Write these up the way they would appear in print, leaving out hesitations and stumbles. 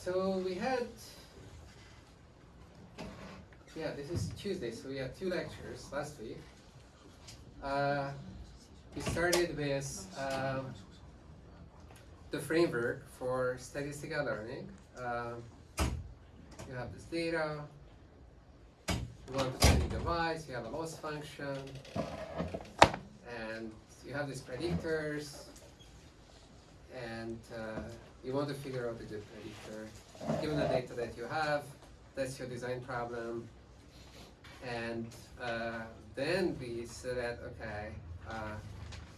So we had, this is Tuesday, so we had 2 lectures last week. We started with the framework for statistical learning. You have this data, you want to study the device, you have a loss function, and you have these predictors, and you want to figure out a good predictor. Given the data that you have, that's your design problem. And then we said that, okay,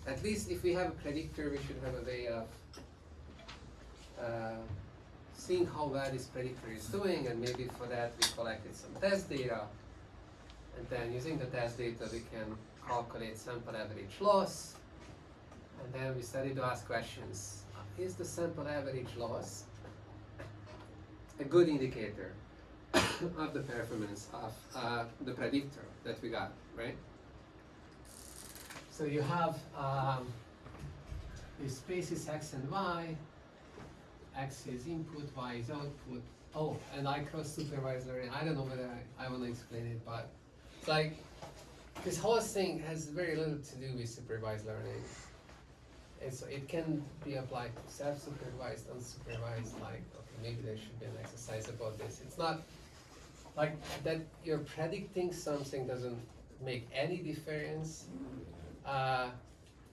at least if we have a predictor, we should have a way of seeing how well this predictor is doing, and maybe for that we collected some test data, and then using the test data we can calculate sample average loss, and then we started to ask questions. Is the sample average loss a good indicator of the performance of the predictor that we got, right? So you have these spaces x and y. X is input, Y is output. Oh, and I cross supervised learning. I don't know whether I want to explain it, but it's like this whole thing has very little to do with supervised learning. And so it can be applied to self-supervised, unsupervised, like, okay, maybe there should be an exercise about this. It's not like that you're predicting something doesn't make any difference.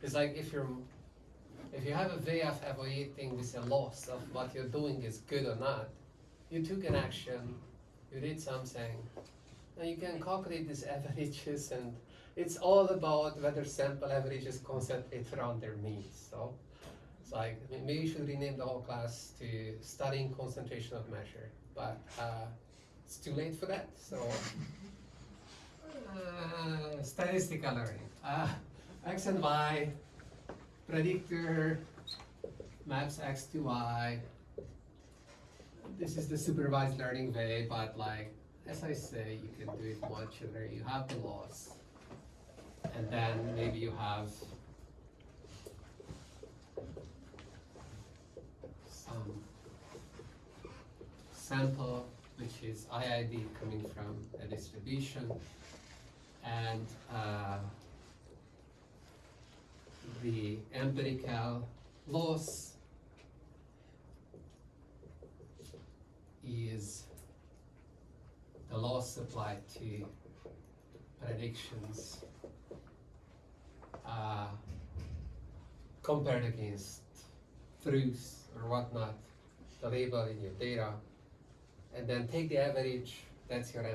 It's like if you have a way of evaluating with a loss of what you're doing is good or not, you took an action, you did something, and you can calculate these averages, and it's all about whether sample averages concentrate around their means. So it's like, maybe you should rename the whole class to studying concentration of measure, but it's too late for that, so statistical learning. X and Y, predictor maps X to Y. This is the supervised learning way, but like, as I say, you can do it modular. You have the loss, and then maybe you have some sample, which is IID coming from a distribution, and the empirical loss is the loss applied to predictions compared against truths or whatnot, the label in your data, and then take the average. That's your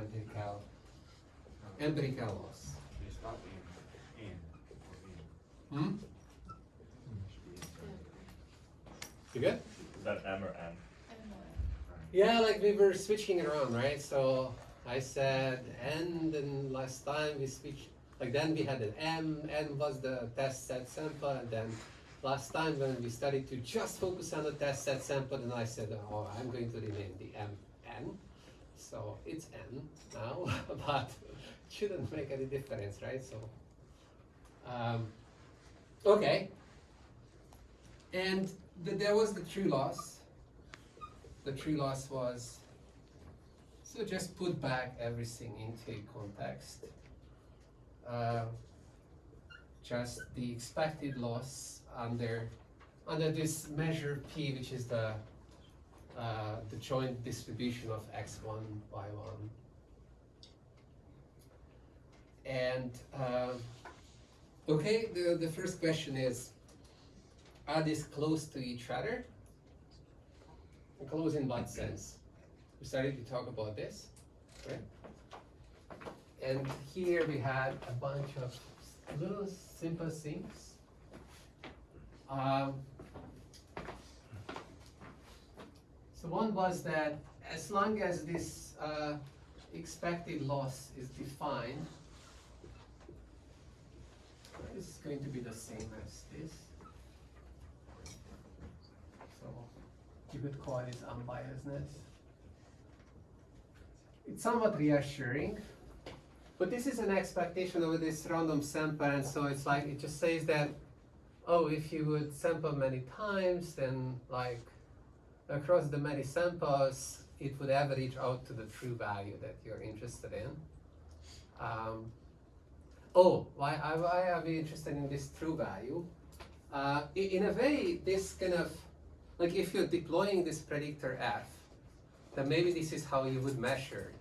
empirical loss. It's not in or in. You good? Is that M or N? Yeah, like we were switching it around, right? So I said N, then last time we switched, like then we had an M, N was the test set sample, and then last time when we started to just focus on the test set sample, then I said, oh, I'm going to rename the M N. So it's N now, but it shouldn't make any difference, right? So, okay. And there was the true loss. The true loss was, so just put back everything into context. Just the expected loss under this measure P, which is the joint distribution of x1, y1. And okay, the first question is, are these close to each other? Close in what sense? We started to talk about this, right? And here we had a bunch of little simple things. So one was that as long as this expected loss is defined, this is going to be the same as this. So you could call it unbiasedness. It's somewhat reassuring, but this is an expectation over this random sample, and so it's like, it just says that, oh, if you would sample many times, then like across the many samples, it would average out to the true value that you're interested in. Why are we interested in this true value? In a way, this kind of, like if you're deploying this predictor F, then maybe this is how you would measure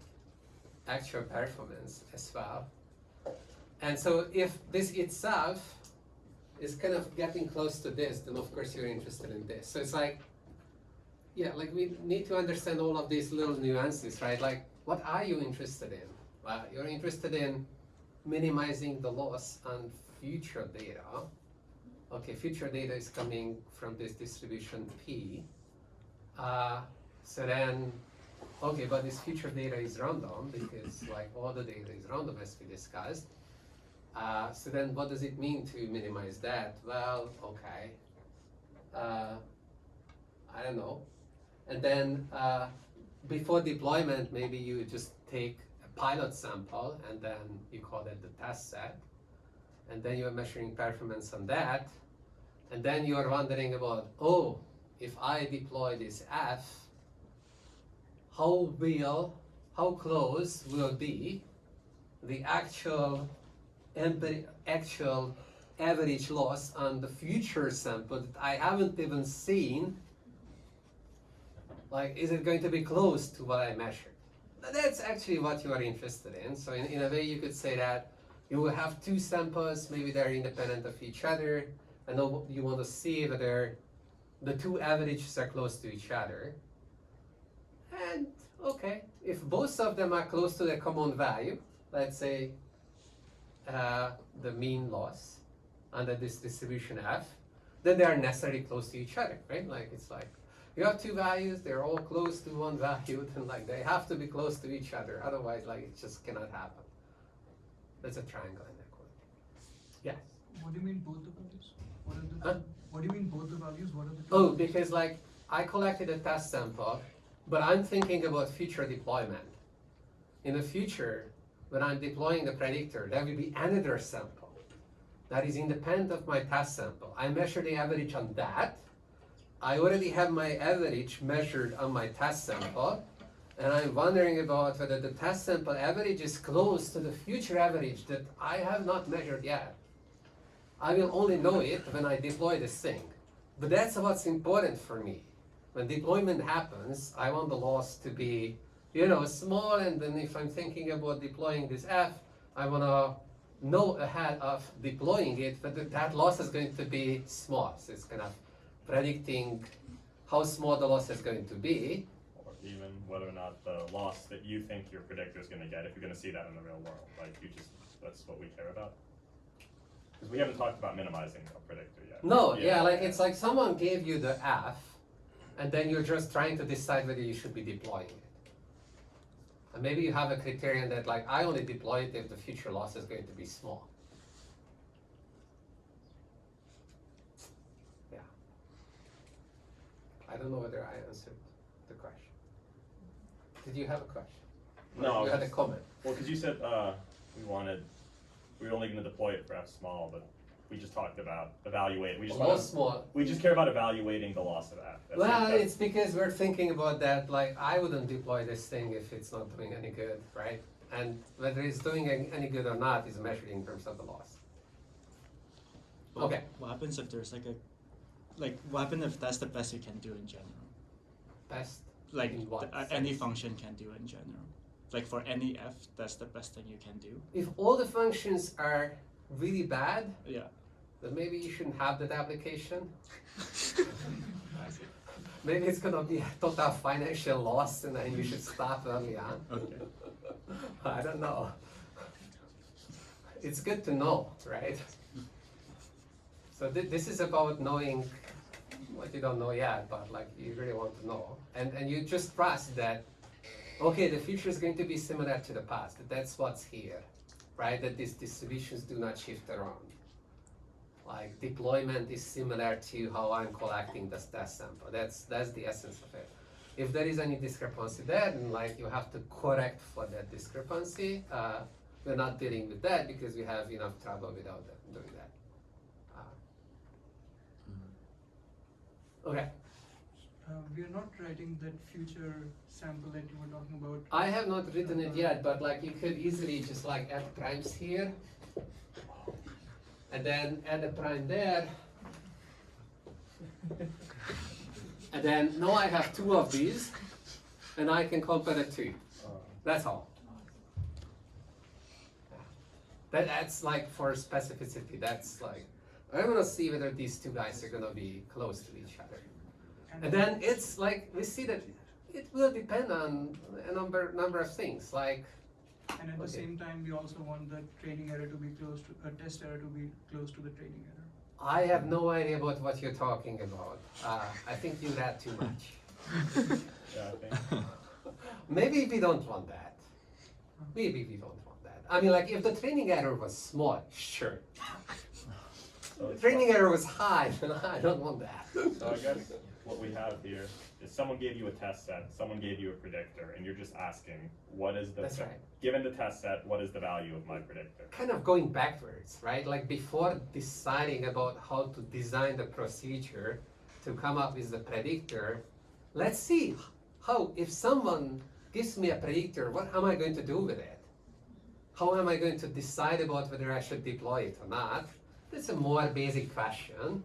actual performance as well. And so if this itself is kind of getting close to this, then of course you're interested in this. So it's like, yeah, like we need to understand all of these little nuances, right? Like, what are you interested in? Well, you're interested in minimizing the loss on future data. Okay, future data is coming from this distribution P. So then, okay, but this future data is random because like all the data is random as we discussed. So then what does it mean to minimize that? Well, okay, I don't know. And then before deployment, maybe you just take a pilot sample and then you call that the test set. And then you're measuring performance on that. And then you're wondering about, oh, if I deploy this F, how close will be the actual average loss on the future sample that I haven't even seen? Like, is it going to be close to what I measured? That's actually what you are interested in. So in a way, you could say that you will have two samples, maybe they're independent of each other, and you want to see whether the two averages are close to each other. And okay, if both of them are close to the common value, let's say the mean loss under this distribution F, then they are necessarily close to each other, right? Like it's like you have two values, they're all close to one value, then like they have to be close to each other, otherwise like it just cannot happen. That's a triangle inequality. Yes? What do you mean both the values? What are the Huh? What do you mean both the values? What are the two Oh, values? because like I collected a test sample, but I'm thinking about future deployment. In the future, when I'm deploying the predictor, there will be another sample that is independent of my test sample. I measure the average on that. I already have my average measured on my test sample, and I'm wondering about whether the test sample average is close to the future average that I have not measured yet. I will only know it when I deploy this thing. But that's what's important for me. When deployment happens, I want the loss to be, small, and then if I'm thinking about deploying this F, I want to know ahead of deploying it that loss is going to be small. So it's kind of predicting how small the loss is going to be. Or even whether or not the loss that you think your predictor is going to get, if you're going to see that in the real world. Like that's what we care about. Because we haven't talked about minimizing a predictor yet. No, it's like someone gave you the F, and then you're just trying to decide whether you should be deploying it. And maybe you have a criterion that like, I only deploy it if the future loss is going to be small. Yeah. I don't know whether I answered the question. Did you have a question? No. You had a comment. Well, because you said we were only going to deploy it for F small, but we just talked about evaluate. We just care about evaluating the loss of F. It's because we're thinking about that, like I wouldn't deploy this thing if it's not doing any good, right? And whether it's doing any good or not is measured in terms of the loss. Okay. What happens if there's what happens if that's the best you can do in general? Best Like in what any sense? function can do in general. Like for any F, that's the best thing you can do. If all the functions are really bad, Yeah. then maybe you shouldn't have that application. Maybe it's gonna be a total financial loss and then you should stop early on. Okay. I don't know. It's good to know, right? So this is about knowing what you don't know yet, but like you really want to know. And you just trust that, okay, the future is going to be similar to the past. That's what's here, right? That these distributions do not shift around. Like deployment is similar to how I'm collecting this test sample. That's the essence of it. If there is any discrepancy there, then like you have to correct for that discrepancy. We're not dealing with that because we have enough trouble without doing that. Okay. We are not writing that future sample that you were talking about. I have not written it yet, but like you could easily just like add primes here, and then add a prime there, and then now I have two of these, and I can compare the two. That's all. That's like for specificity. That's like I want to see whether these two guys are gonna be close to each other. And then it's like we see that it will depend on a number of things. Like And at the Okay. same time, we also want the training error to be close to, test error to be close to the training error. I have no idea about what you're talking about. I think you read too much. Yeah, I think. Maybe we don't want that. Maybe we don't want that. I mean, like if the training error was small, sure. So it's Training error was high, then I don't want that. So I guess what we have here is someone gave you a test set, someone gave you a predictor, and you're just asking, what is the, That's right. given the test set, what is the value of my predictor? Kind of going backwards, right? Like before deciding about how to design the procedure to come up with the predictor, let's see how, if someone gives me a predictor, what am I going to do with it? How am I going to decide about whether I should deploy it or not? That's a more basic question.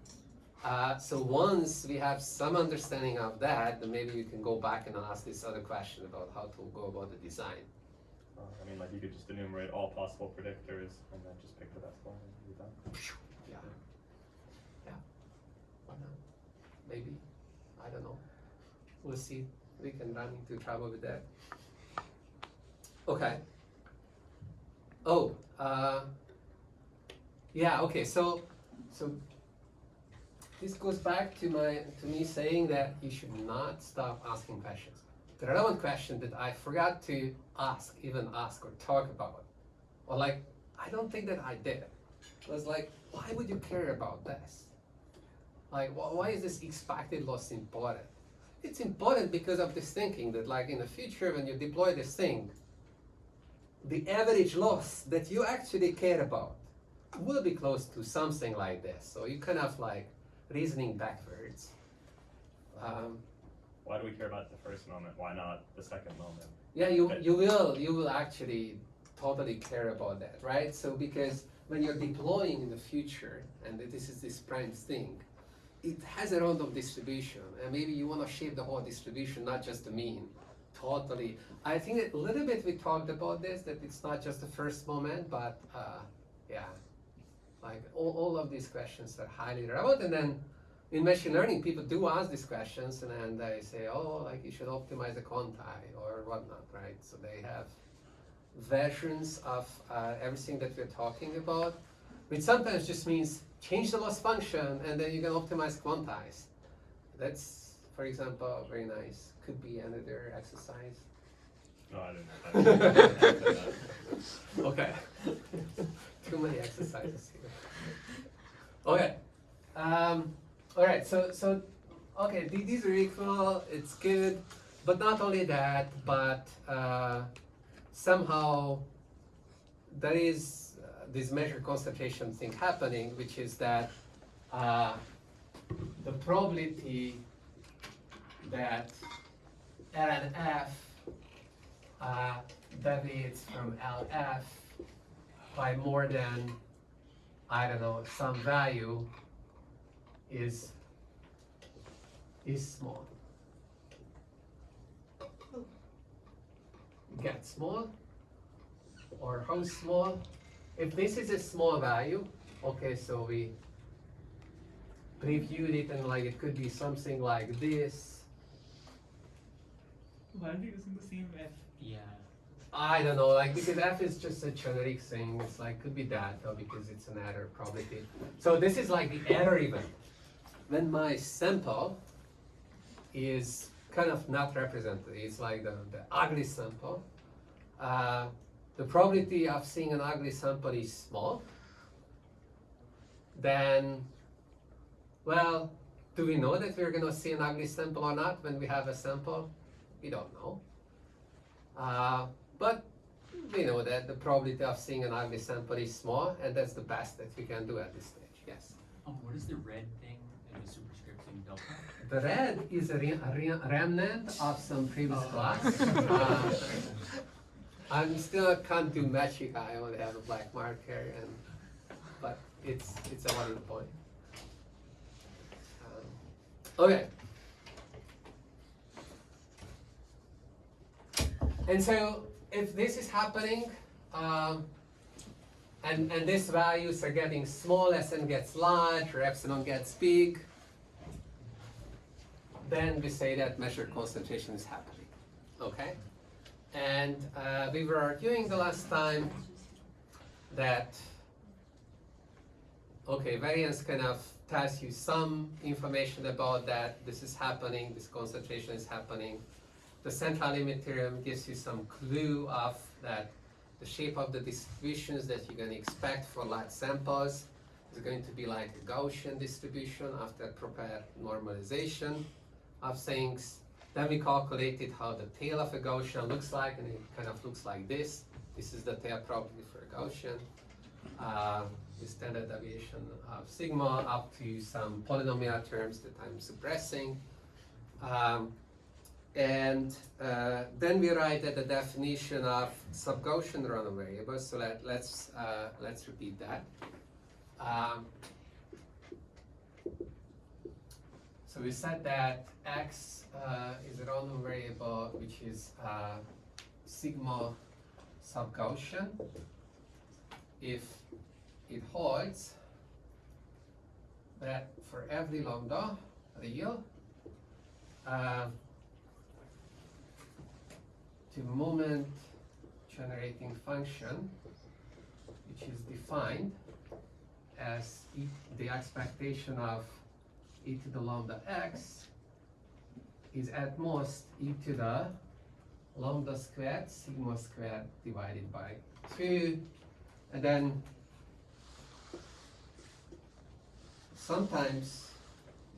So once we have some understanding of that, then maybe you can go back and ask this other question about how to go about the design. I mean, like you could just enumerate all possible predictors and then just pick the best one and be done. Yeah. Yeah. Why not? Maybe. I don't know. We'll see. We can run into trouble with that. Okay. Oh, yeah, okay, so this goes back to me saying that you should not stop asking questions. The relevant question that I forgot to even ask or talk about, or like, I don't think that I did, was like, why would you care about this? Like, why is this expected loss important? It's important because of this thinking that like in the future when you deploy this thing, the average loss that you actually care about will be close to something like this. So you kind of like reasoning backwards. Why do we care about the first moment? Why not the second moment? Yeah, you will actually totally care about that, right? So because when you're deploying in the future, and this is this prime thing, it has a random distribution, and maybe you want to shape the whole distribution, not just the mean. Totally. I think that a little bit we talked about this, that it's not just the first moment, but yeah, like all of these questions are highly relevant. And then in machine learning, people do ask these questions, and then they say, oh, like you should optimize the quanti or whatnot, right? So they have versions of everything that we're talking about, which sometimes just means change the loss function, and then you can optimize quantize. That's, for example, very nice. Could be another exercise. No, I didn't. Okay. Too many exercises here. Okay. All right. So okay. These are equal. It's good, but not only that, but somehow there is this measure concentration thing happening, which is that the probability that LNF deviates from LF by more than, I don't know, some value is small. Get small, or how small? If this is a small value, okay, so we previewed it and like it could be something like this. Why are they using the same F? Yeah. I don't know, like because F is just a generic thing. It's like could be that though because it's an error probability. So this is like the error event. When my sample is kind of not represented, it's like the ugly sample. The probability of seeing an ugly sample is small. Then, well, do we know that we're gonna see an ugly sample or not when we have a sample? We don't know. But we know that the probability of seeing an ugly sample is small, and that's the best that we can do at this stage, yes. What does the red thing in the superscript thing The red is a remnant of some previous class. I'm still can't do magic. I only have a black marker, but it's a valid point. Okay. And so if this is happening, and these values are getting small, Sn gets large, or epsilon gets big, then we say that measured concentration is happening, okay? And we were arguing the last time that, okay, variance kind of tells you some information about that, this is happening, this concentration is happening. The central limit theorem gives you some clue of that the shape of the distributions that you're going to expect for large samples is going to be like a Gaussian distribution after proper normalization of things. Then we calculated how the tail of a Gaussian looks like, and it kind of looks like this. This is the tail probably for a Gaussian. The standard deviation of sigma up to some polynomial terms that I'm suppressing. And then we write at the definition of sub-Gaussian random variables. So let's repeat that. So we said that x is a random variable which is sigma sub-Gaussian if it holds that for every lambda real, the moment generating function, which is defined as the expectation of e to the lambda x, is at most e to the lambda squared sigma squared divided by 2, and then sometimes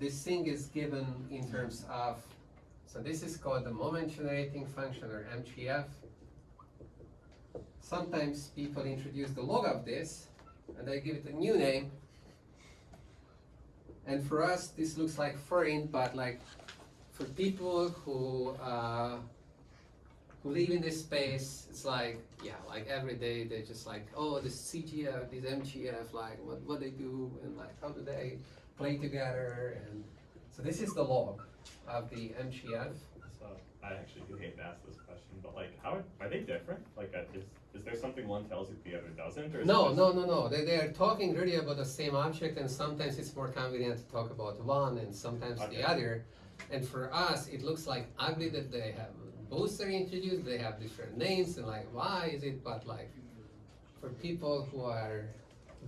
this thing is given in terms of, so this is called the moment generating function, or MGF. Sometimes people introduce the log of this and they give it a new name, and for us this looks like foreign, but like for people who live in this space, it's like, yeah, like every day they just like, oh, this CGF, this MGF, like what they do, and like how do they play together, and so this is the log of the MGF. So I actually do hate to ask this question, but like, how are they different? Like, is there something one tells you the other doesn't, or is No, it just... no. They are talking really about the same object, and sometimes it's more convenient to talk about one and sometimes Okay. the other. And for us, it looks like ugly that they have both are introduced, they have different names, and like, why is it? But like, for people who are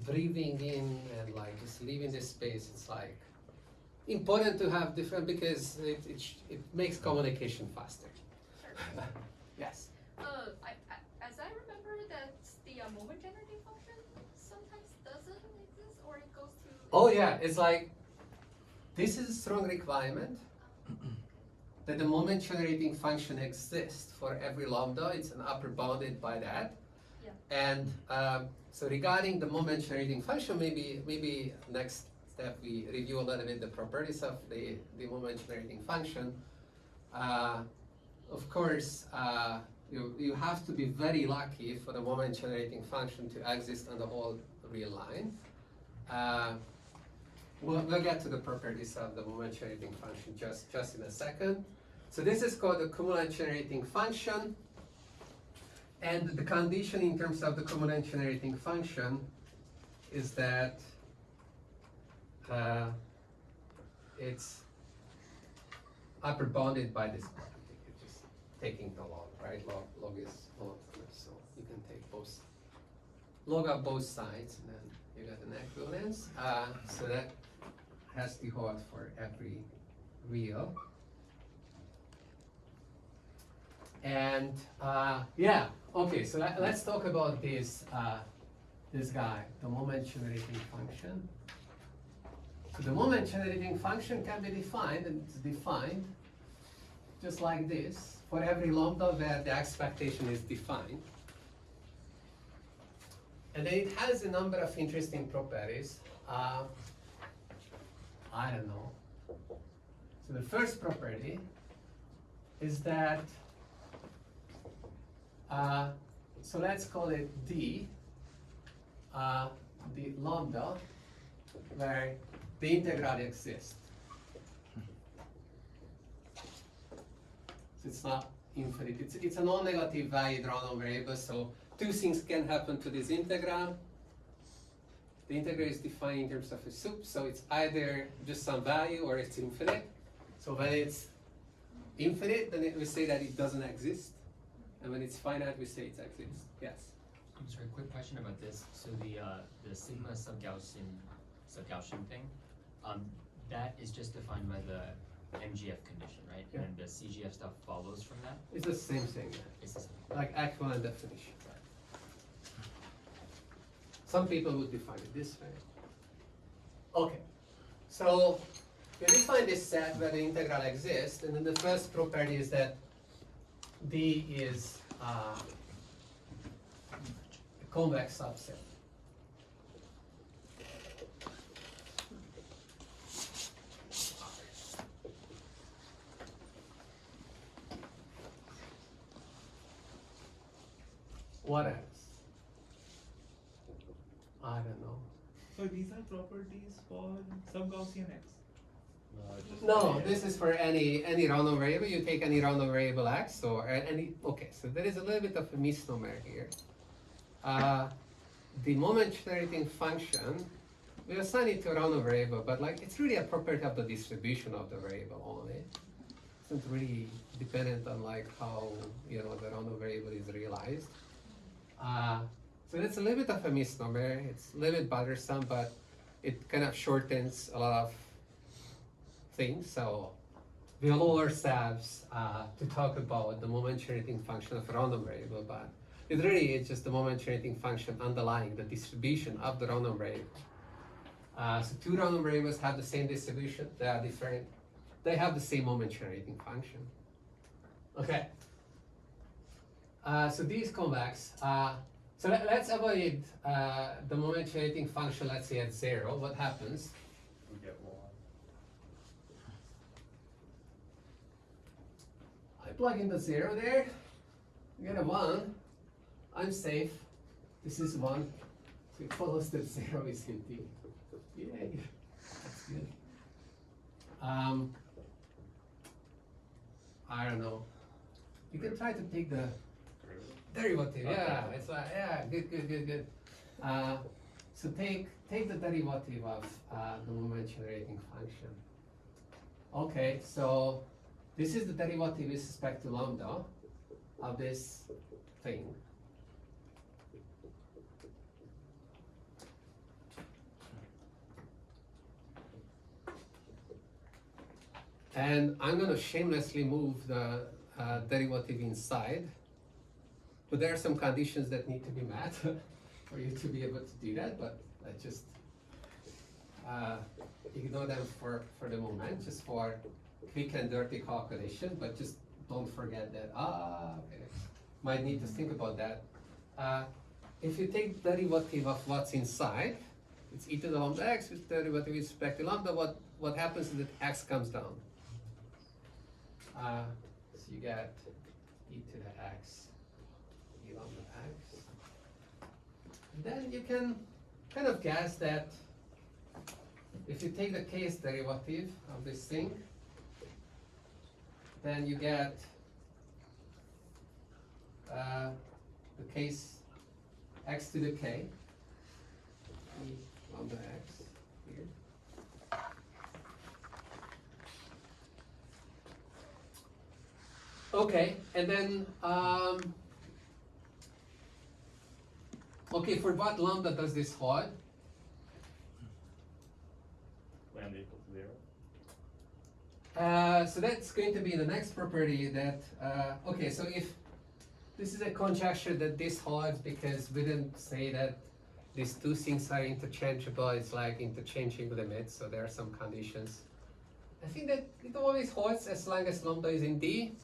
breathing in and like just leaving this space, it's like important to have different, because it makes communication faster. Yes. As I remember, that the moment generating function sometimes doesn't exist, or it goes to. Oh yeah, it's like, this is a strong requirement that the moment generating function exists for every lambda. It's an upper bounded by that. Yeah. And so regarding the moment generating function, maybe next step we review a little bit the properties of the moment generating function. Of course, you have to be very lucky for the moment generating function to exist on the whole real line. We'll get to the properties of the moment generating function just in a second. So this is called the cumulant generating function, and the condition in terms of the cumulant generating function is that it's upper bounded by this quantity. It's just taking the log, right? Log is monotonous, so you can take both log of both sides, and then you get an equivalence. So that has to hold for every real. And yeah, okay. So let's talk about this guy, the moment generating function. So the moment generating function can be defined, and it's defined just like this for every lambda where the expectation is defined. And then it has a number of interesting properties. I don't know. So the first property is that, so let's call it D, the lambda, where the integral exists. So it's not infinite, it's a non-negative valued random variable, so two things can happen to this integral. The integral is defined in terms of a sup, so it's either just some value or it's infinite. So when it's infinite, then we say that it doesn't exist. And when it's finite, we say it exists. Yes? I'm sorry, quick question about this. So the sigma sub-Gaussian thing, that is just defined by the MGF condition, right? Yeah. And the CGF stuff follows from that? It's the same thing, It's the same. like equivalent definition. Some people would define it this way. Okay, so we define this set where the integral exists, and then the first property is that D is a convex subset. What else? I don't know. So these are properties for sub-Gaussian X. No, this is for any random variable. You take any random variable x or any. Okay, so there is a little bit of a misnomer here. The moment generating function, we assign it to a random variable, but like it's really a property of the distribution of the variable only. It's not really dependent on like how the random variable is realized. So that's a little bit of a misnomer. It's a little bit bothersome, but it kind of shortens a lot of things. So we allow ourselves to talk about the moment generating function of a random variable, but it really is just the moment generating function underlying the distribution of the random variable. So two random variables have the same distribution. They are different. They have the same moment generating function. Okay. So D is convex. So let's avoid the moment generating function, let's say at 0. What happens? We get 1. I plug in the 0 there, get a 1, I'm safe, this is 1, so it follows that 0 is in D. Yay, that's good. I don't know, you can try to take the derivative, yeah, Okay. it's like, yeah, good. So take the derivative of the moment generating function. Okay, so this is the derivative with respect to lambda of this thing. And I'm going to shamelessly move the derivative inside. But there are some conditions that need to be met for you to be able to do that, but I just ignore them for the moment, just for quick and dirty calculation, but just don't forget that, okay, might need to think about that. If you take the derivative of what's inside, it's e to the lambda x with derivative with respect to lambda, what happens is that x comes down. So you get e to the x, e lambda x. Then you can kind of guess that if you take the case derivative of this thing, then you get the case x to the k, e lambda x here. Okay, and then okay, for what lambda does this hold? Lambda equal to 0. So that's going to be the next property that, okay, so if this is a conjecture that this holds because we didn't say that these two things are interchangeable, it's like interchanging limits, so there are some conditions. I think that it always holds as long as lambda is in D.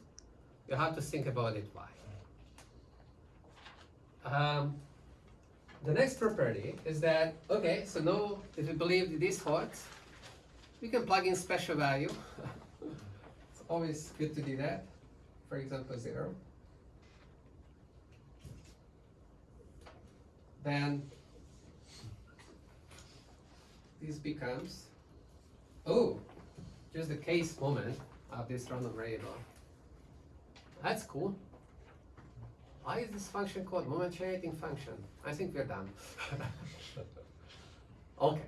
You have to think about it why. The next property is that, okay, so now if we believe that this holds, we can plug in special value always good to do that. For example, 0. Then this becomes, oh, just the case moment of this random variable. That's cool. Why is this function called moment generating function? I think we're done. Okay.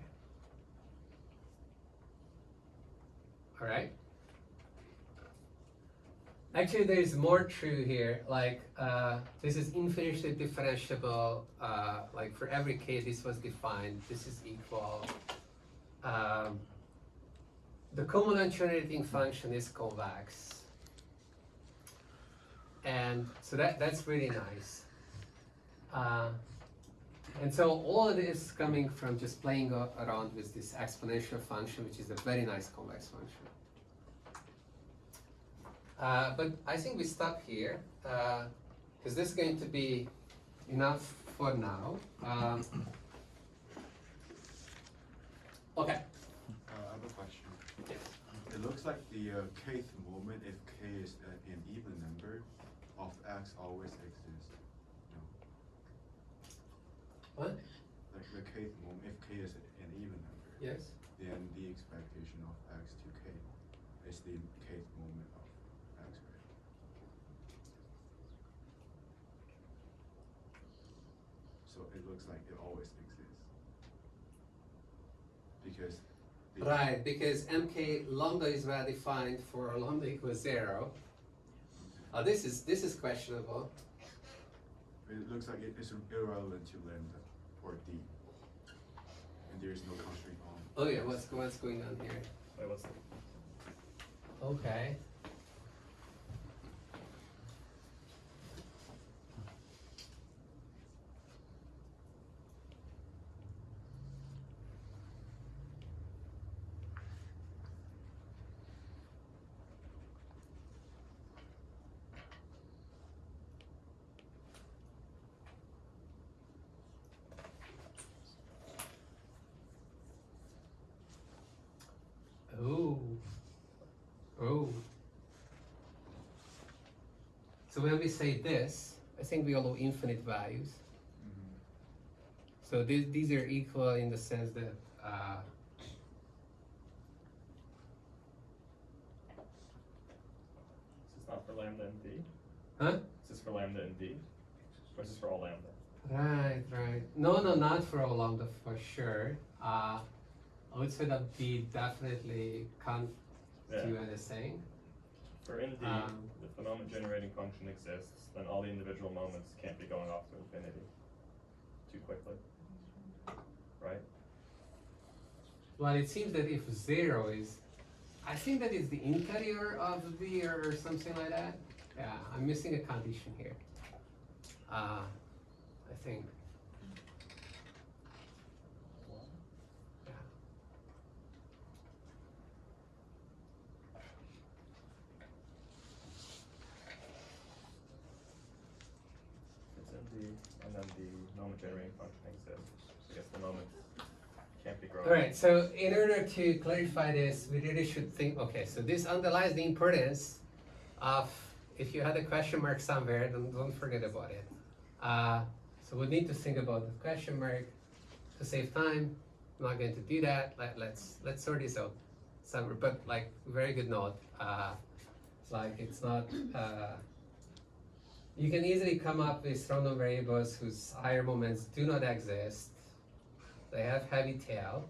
All right. Actually, there is more true here. Like this is infinitely differentiable. Like for every k, this was defined. This is equal. The common generating function is convex, and so that's really nice. And so all of this coming from just playing around with this exponential function, which is a very nice convex function. But I think we stop here, because this is going to be enough for now. Okay. I have a question. Yes. It looks like the kth moment, if k is an even number, of x always exists. No. What? Like the kth moment, if k is an even number, Yes. then the expectation of x to k is the kth moment of x, right? So it looks like it always exists. Because the Right, because mk lambda is well defined for lambda equals 0. This is questionable. It looks like it is irrelevant to lambda or d, and there is no constraint on. Oh yeah, what's going on here? Wait, what's the, Okay. Oh. Oh. So when we say this, I think we allow infinite values. So these are equal in the sense that Is this not for lambda and d? huh? Is this for lambda and d? Or is this for all lambda? Right. No, not for all lambda for sure. I would say that B definitely can't do anything. For in d, Um, if the moment generating function exists, then all the individual moments can't be going off to infinity too quickly. Right? Well, it seems that if 0 is, I think that is the interior of the or something like that. Yeah, I'm missing a condition here. I think. Yeah. It's in d, and then the moment generating function exists. I guess the moment can't be growing. All right, so in order to clarify this, we really should think, okay, so this underlies the importance of, if you had a question mark somewhere, then don't forget about it. So we need to think about the question mark to save time. I'm not going to do that. Let's sort this out somewhere, but like, very good note. Like it's not, you can easily come up with random variables whose higher moments do not exist. They have heavy tail.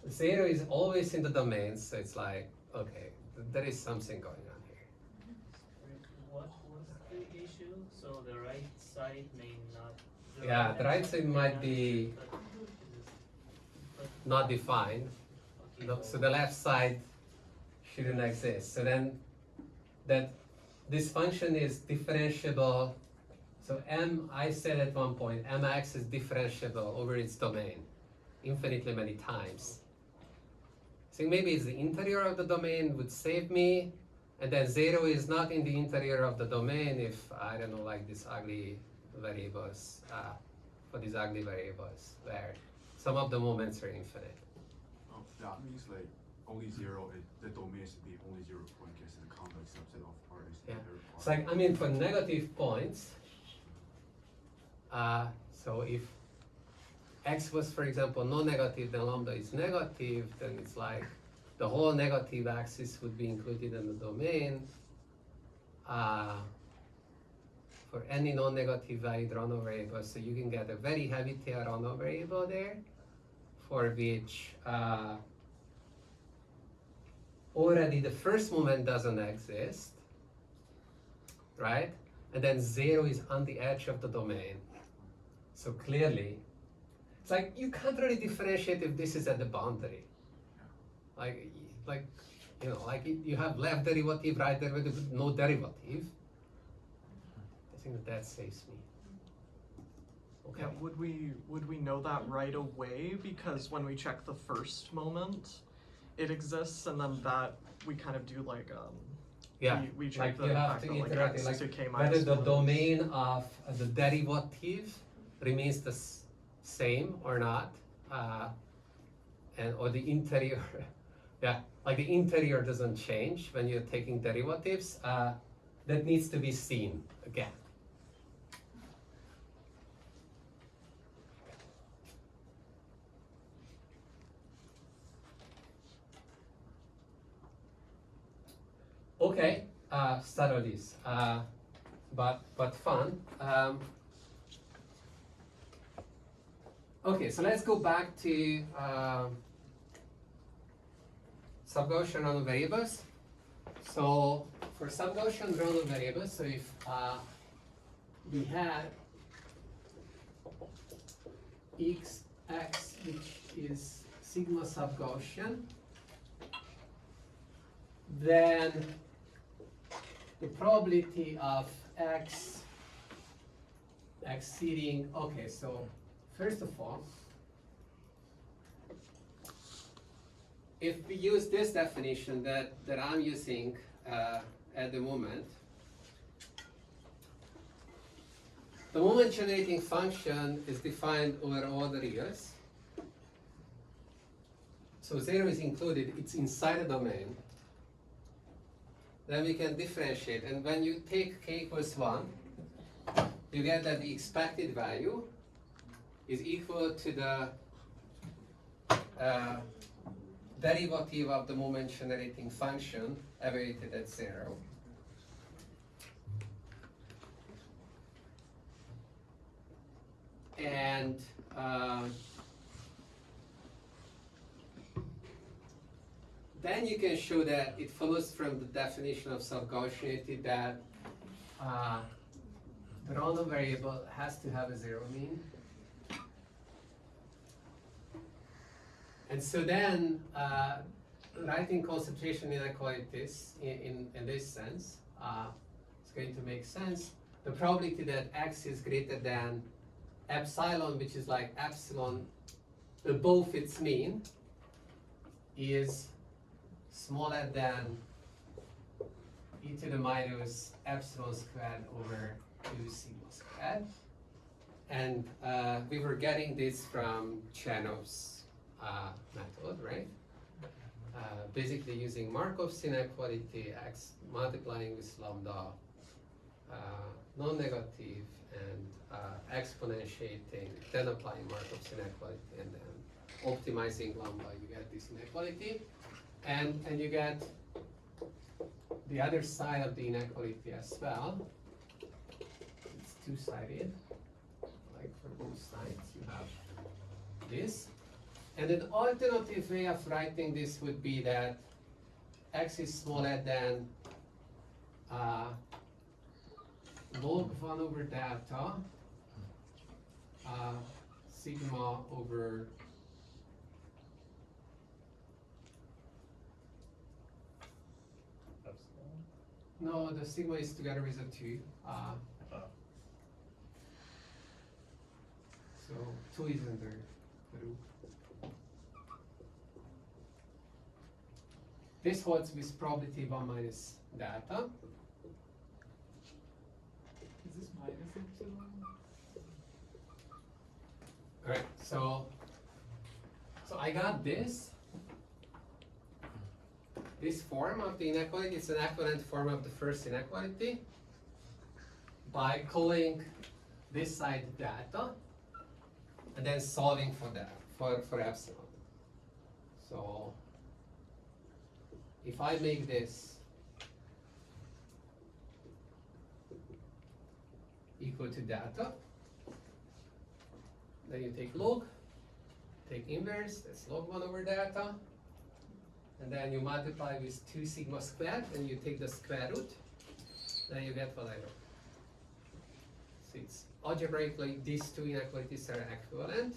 0 is always in the domain, so it's like, okay, there is something going on here. What was the issue? So the right side may not. Yeah, the right side might be not defined. No, so the left side shouldn't exist. So then that this function is differentiable. So I said at one point, mx is differentiable over its domain infinitely many times. So maybe it's the interior of the domain would save me, and then 0 is not in the interior of the domain if, I don't know, like these ugly variables, for these ugly variables where some of the moments are infinite. Oh, that means like only zero, the domain is to be only 0 point because the convex subset of R is Yeah. either R. It's like, I mean, for negative points, so if x was, for example, non-negative, then lambda is negative, then it's like the whole negative axis would be included in the domain. For any non-negative valued Rano variable, so you can get a very heavy tail Rano variable there, for which already the first moment doesn't exist, right? And then 0 is on the edge of the domain. So clearly, it's like you can't really differentiate if this is at the boundary. Like you know, like you have left derivative, right derivative, with no derivative. I think that saves me. Okay. Yeah, would we know that right away? Because when we check the first moment, it exists, and then that we kind of do like Yeah, we check like the you have fact to that, like, interact, x like is to k whether minus the 1. domain of the derivative remains the same or not, and or the interior, yeah, like the interior doesn't change when you're taking derivatives. That needs to be seen again. Okay, studies, but fun. Okay, so let's go back to sub-Gaussian random variables. So for sub-Gaussian random variables, so if we had x, which is sigma sub-Gaussian, then the probability of x exceeding, okay, so first of all, if we use this definition that I'm using at the moment, the moment generating function is defined over all the reals. So 0 is included, it's inside the domain. Then we can differentiate, and when you take k equals 1, you get that the expected value is equal to the derivative of the moment generating function evaluated at 0. And then you can show that it follows from the definition of sub-Gaussianity that the random variable has to have a 0 mean. And so then, writing concentration inequalities in this sense, it's going to make sense. The probability that x is greater than epsilon, which is like epsilon above its mean, is smaller than e to the minus epsilon squared over 2 sigma squared. And we were getting this from Chernov's method, right? Basically using Markov's inequality, x multiplying with lambda, non-negative, and exponentiating, then applying Markov's inequality, and then optimizing lambda, you get this inequality. And you get the other side of the inequality as well. It's two-sided, like for both sides you have this. And an alternative way of writing this would be that x is smaller than log 1 over delta sigma over Epsilon? no, the sigma is together with a 2. So 2 is under the root. This holds with probability 1 minus delta. Is this minus epsilon? Alright, so I got this. this form of the inequality, it's an equivalent form of the first inequality by calling this side data and then solving for that, for epsilon. So if I make this equal to data, then you take log, take inverse, that's log 1 over data, and then you multiply with 2 sigma squared, and you take the square root, then you get what I wrote. So it's algebraically, these two inequalities are equivalent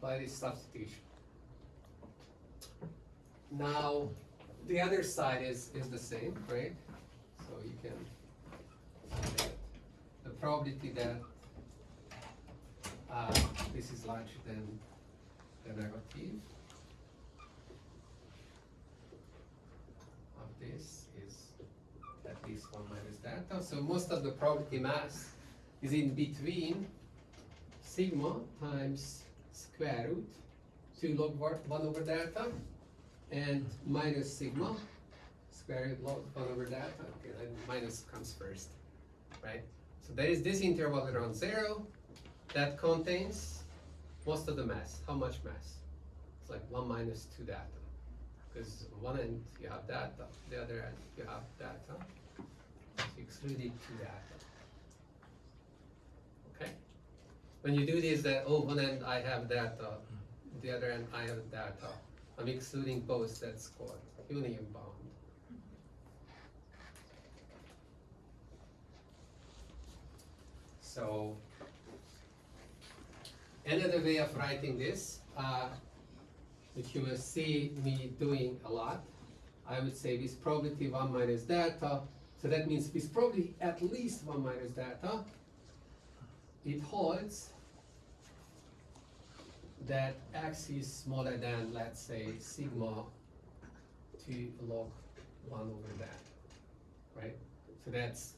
by this substitution. Now, the other side is the same, right? So you can say that the probability that this is larger than the negative of this is at least 1 minus data. So most of the probability mass is in between sigma times square root 2 log 1 over data and minus sigma square root log 1 over data. Okay, and minus comes first, right? So there is this interval around 0 that contains most of the mass. How much mass? It's like 1 minus 2 data. Because one end you have data, the other end you have data. So you excluded 2 data. Okay? When you do this, that one end I have data, the other end I have data. I'm excluding both, that's called union bound. So another way of writing this, which you will see me doing a lot, I would say with probability 1 minus data, so that means with probability at least 1 minus data, it holds that x is smaller than, let's say, sigma 2 log 1 over that, right? So that's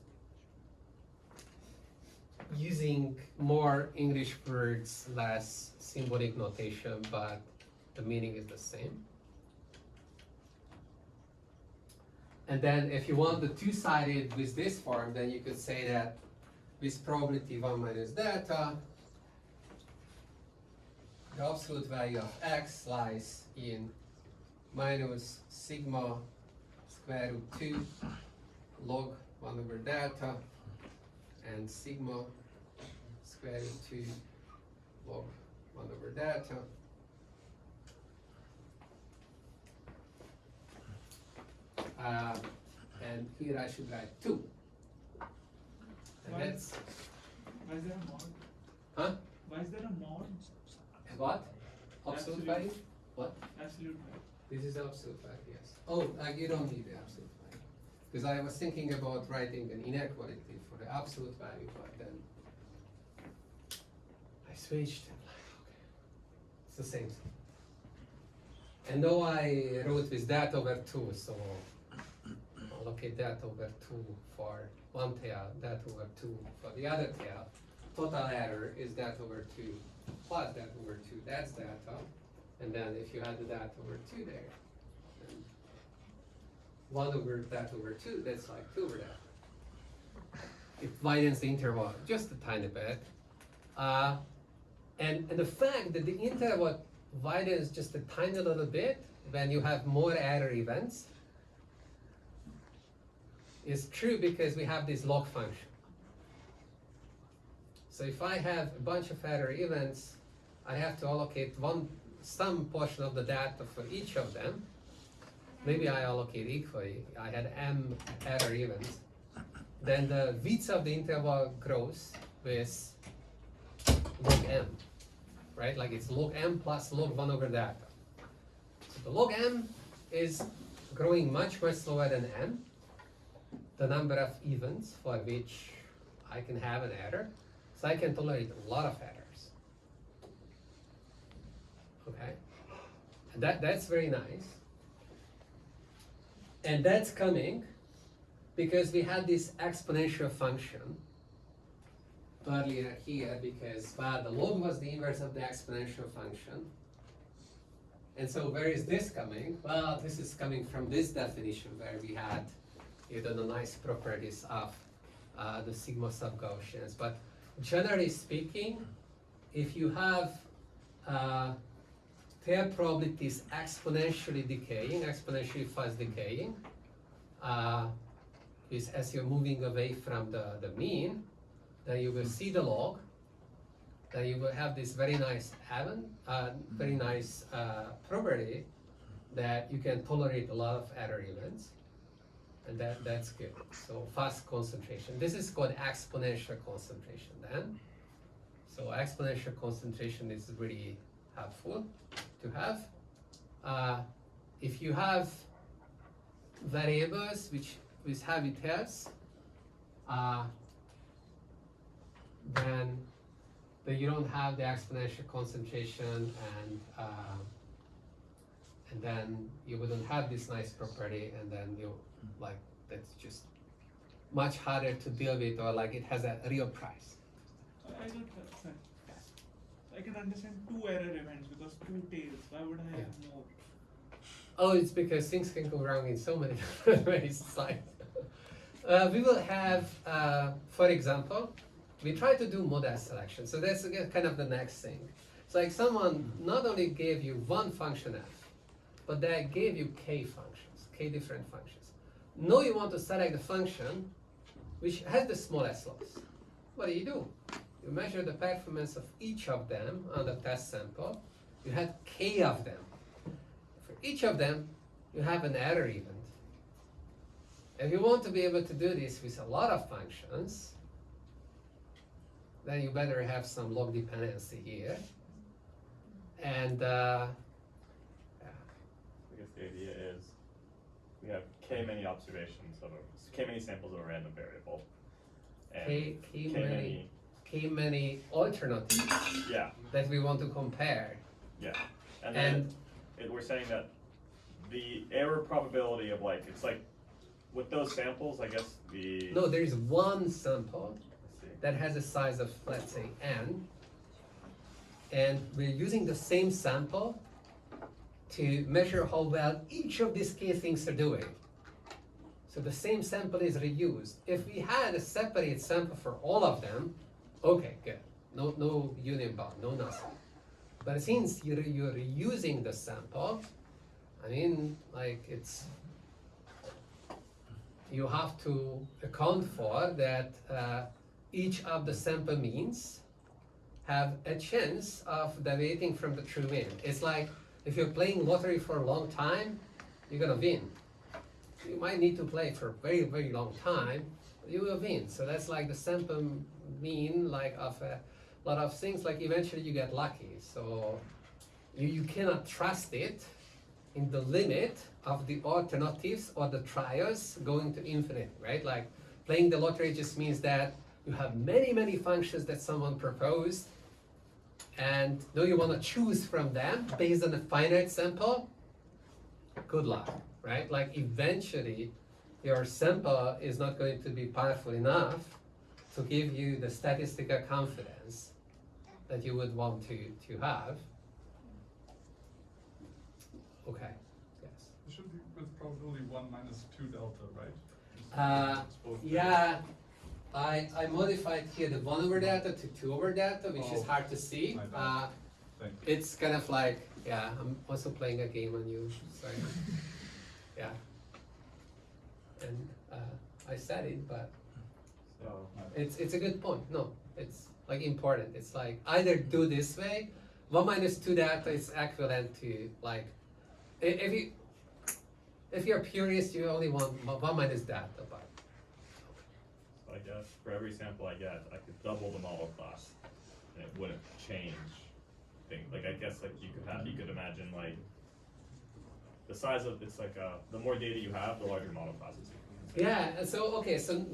using more English words, less symbolic notation, but the meaning is the same. And then if you want the two-sided with this form, then you could say that with probability 1 minus data, the absolute value of x lies in minus sigma square root 2 log 1 over data and sigma square root 2 log 1 over data. And here I should write 2. And Why? that's, Why is there a mod? huh? Why is there a mod? What? Absolute Absolute. value? What? Absolute value. This is absolute value, yes. Oh, you don't need the absolute value. Because I was thinking about writing an inequality for the absolute value, but then I switched and okay, it's the same thing. And though I wrote with that over 2, so I'll allocate that over 2 for one tail, that over 2 for the other tail. Total error is that over 2 plus that over 2, that's data. And then if you add that over 2 there, then 1 over that over 2, that's like 2 over that. It widens the interval just a tiny bit. And the fact that the interval widens just a tiny little bit when you have more error events is true because we have this log function. So if I have a bunch of error events, I have to allocate some portion of the data for each of them. Maybe I allocate equally. I had m error events. Then the width of the interval grows with log m, right? Like it's log m plus log 1 over data. So the log m is growing much, much slower than m, the number of events for which I can have an error. So I can tolerate a lot of errors. Okay, and that's very nice. And that's coming because we had this exponential function earlier here because, well, the log was the inverse of the exponential function. And so where is this coming? Well, this is coming from this definition where we had, the nice properties of the sigma sub-Gaussians. But generally speaking, if you have tail probabilities exponentially decaying, exponentially fast decaying, is as you're moving away from the mean, then you will see the log, then you will have this very nice property that you can tolerate a lot of error events, and that's good. So fast concentration. This is called exponential concentration then. So exponential concentration is really helpful to have. If you have variables which have tails, then you don't have the exponential concentration, and then you wouldn't have this nice property, and then that's just much harder to deal with, or like it has a real price. I don't have, I can understand 2 error events because 2 tails. Why would I have more? Oh, it's because things can go wrong in so many different ways. It's like, we will have, for example, we try to do model selection. So that's again kind of the next thing. It's like someone not only gave you one function f, but they gave you k functions, k different functions. Now you want to select the function which has the smallest loss. What do? You measure the performance of each of them on the test sample. You had k of them. For each of them, you have an error event. If you want to be able to do this with a lot of functions, then you better have some log dependency here. And I guess the idea is we have k many observations of k many samples of a random variable, and k many alternatives that we want to compare. Yeah, and then we're saying that the error probability of it's like with those samples, I guess No, there is one sample that has a size of, let's say, n, and we're using the same sample to measure how well each of these k things are doing. So the same sample is reused. If we had a separate sample for all of them, okay, good. No union bound, no nothing. But since you're reusing the sample, I mean, you have to account for that each of the sample means have a chance of deviating from the true mean. It's like if you're playing lottery for a long time, you're gonna win. You might need to play for a very, very long time, but you will win. So that's like the sample mean of a lot of things, eventually you get lucky. So you cannot trust it in the limit of the alternatives or the trials going to infinite, right? Like playing the lottery just means that you have many, many functions that someone proposed, and though you want to choose from them based on a finite sample, good luck, right? Eventually your sample is not going to be powerful enough to give you the statistical confidence that you would want to have. Okay, yes. It should be with probability 1 minus 2 delta, right? Yeah, I modified here the 1 over delta to 2 over delta, which is hard to see. It's kind of I'm also playing a game on you, sorry. Yeah. And I said it, but it's a good point. No, it's important. It's either do this way, 1 minus 2 delta is equivalent to if you're purist, you only want 1 minus delta, but. So I guess for every sample I get, I could double the model class, and it wouldn't change things. I guess you could imagine the size of the more data you have, the larger model classes. Yeah. So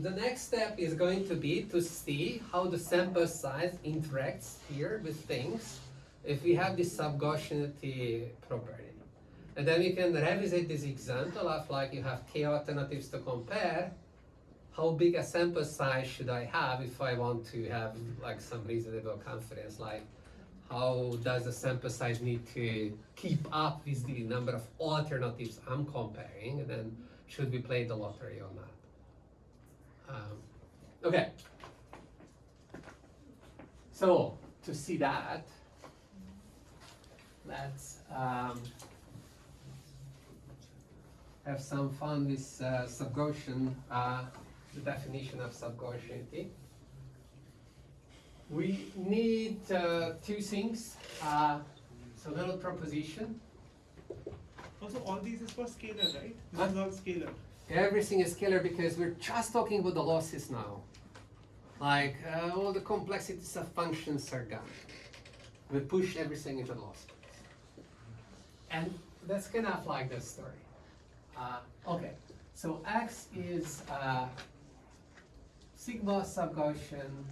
the next step is going to be to see how the sample size interacts here with things if we have this sub-Gaussianity property. And then we can revisit this example of you have k alternatives to compare. How big a sample size should I have if I want to have some reasonable confidence? how does the sample size need to keep up with the number of alternatives I'm comparing, and then should we play the lottery or not? Okay. So to see that, let's have some fun with subgaussian, the definition of subgaussianity. We need two things. So little proposition. Also, all these is for scalar, right? Huh? This is all scalar. Everything is scalar because we're just talking about the losses now. Like all the complexities of functions are gone. We push everything into the loss. And that's kind of like the story. Okay, so X is sigma subgaussian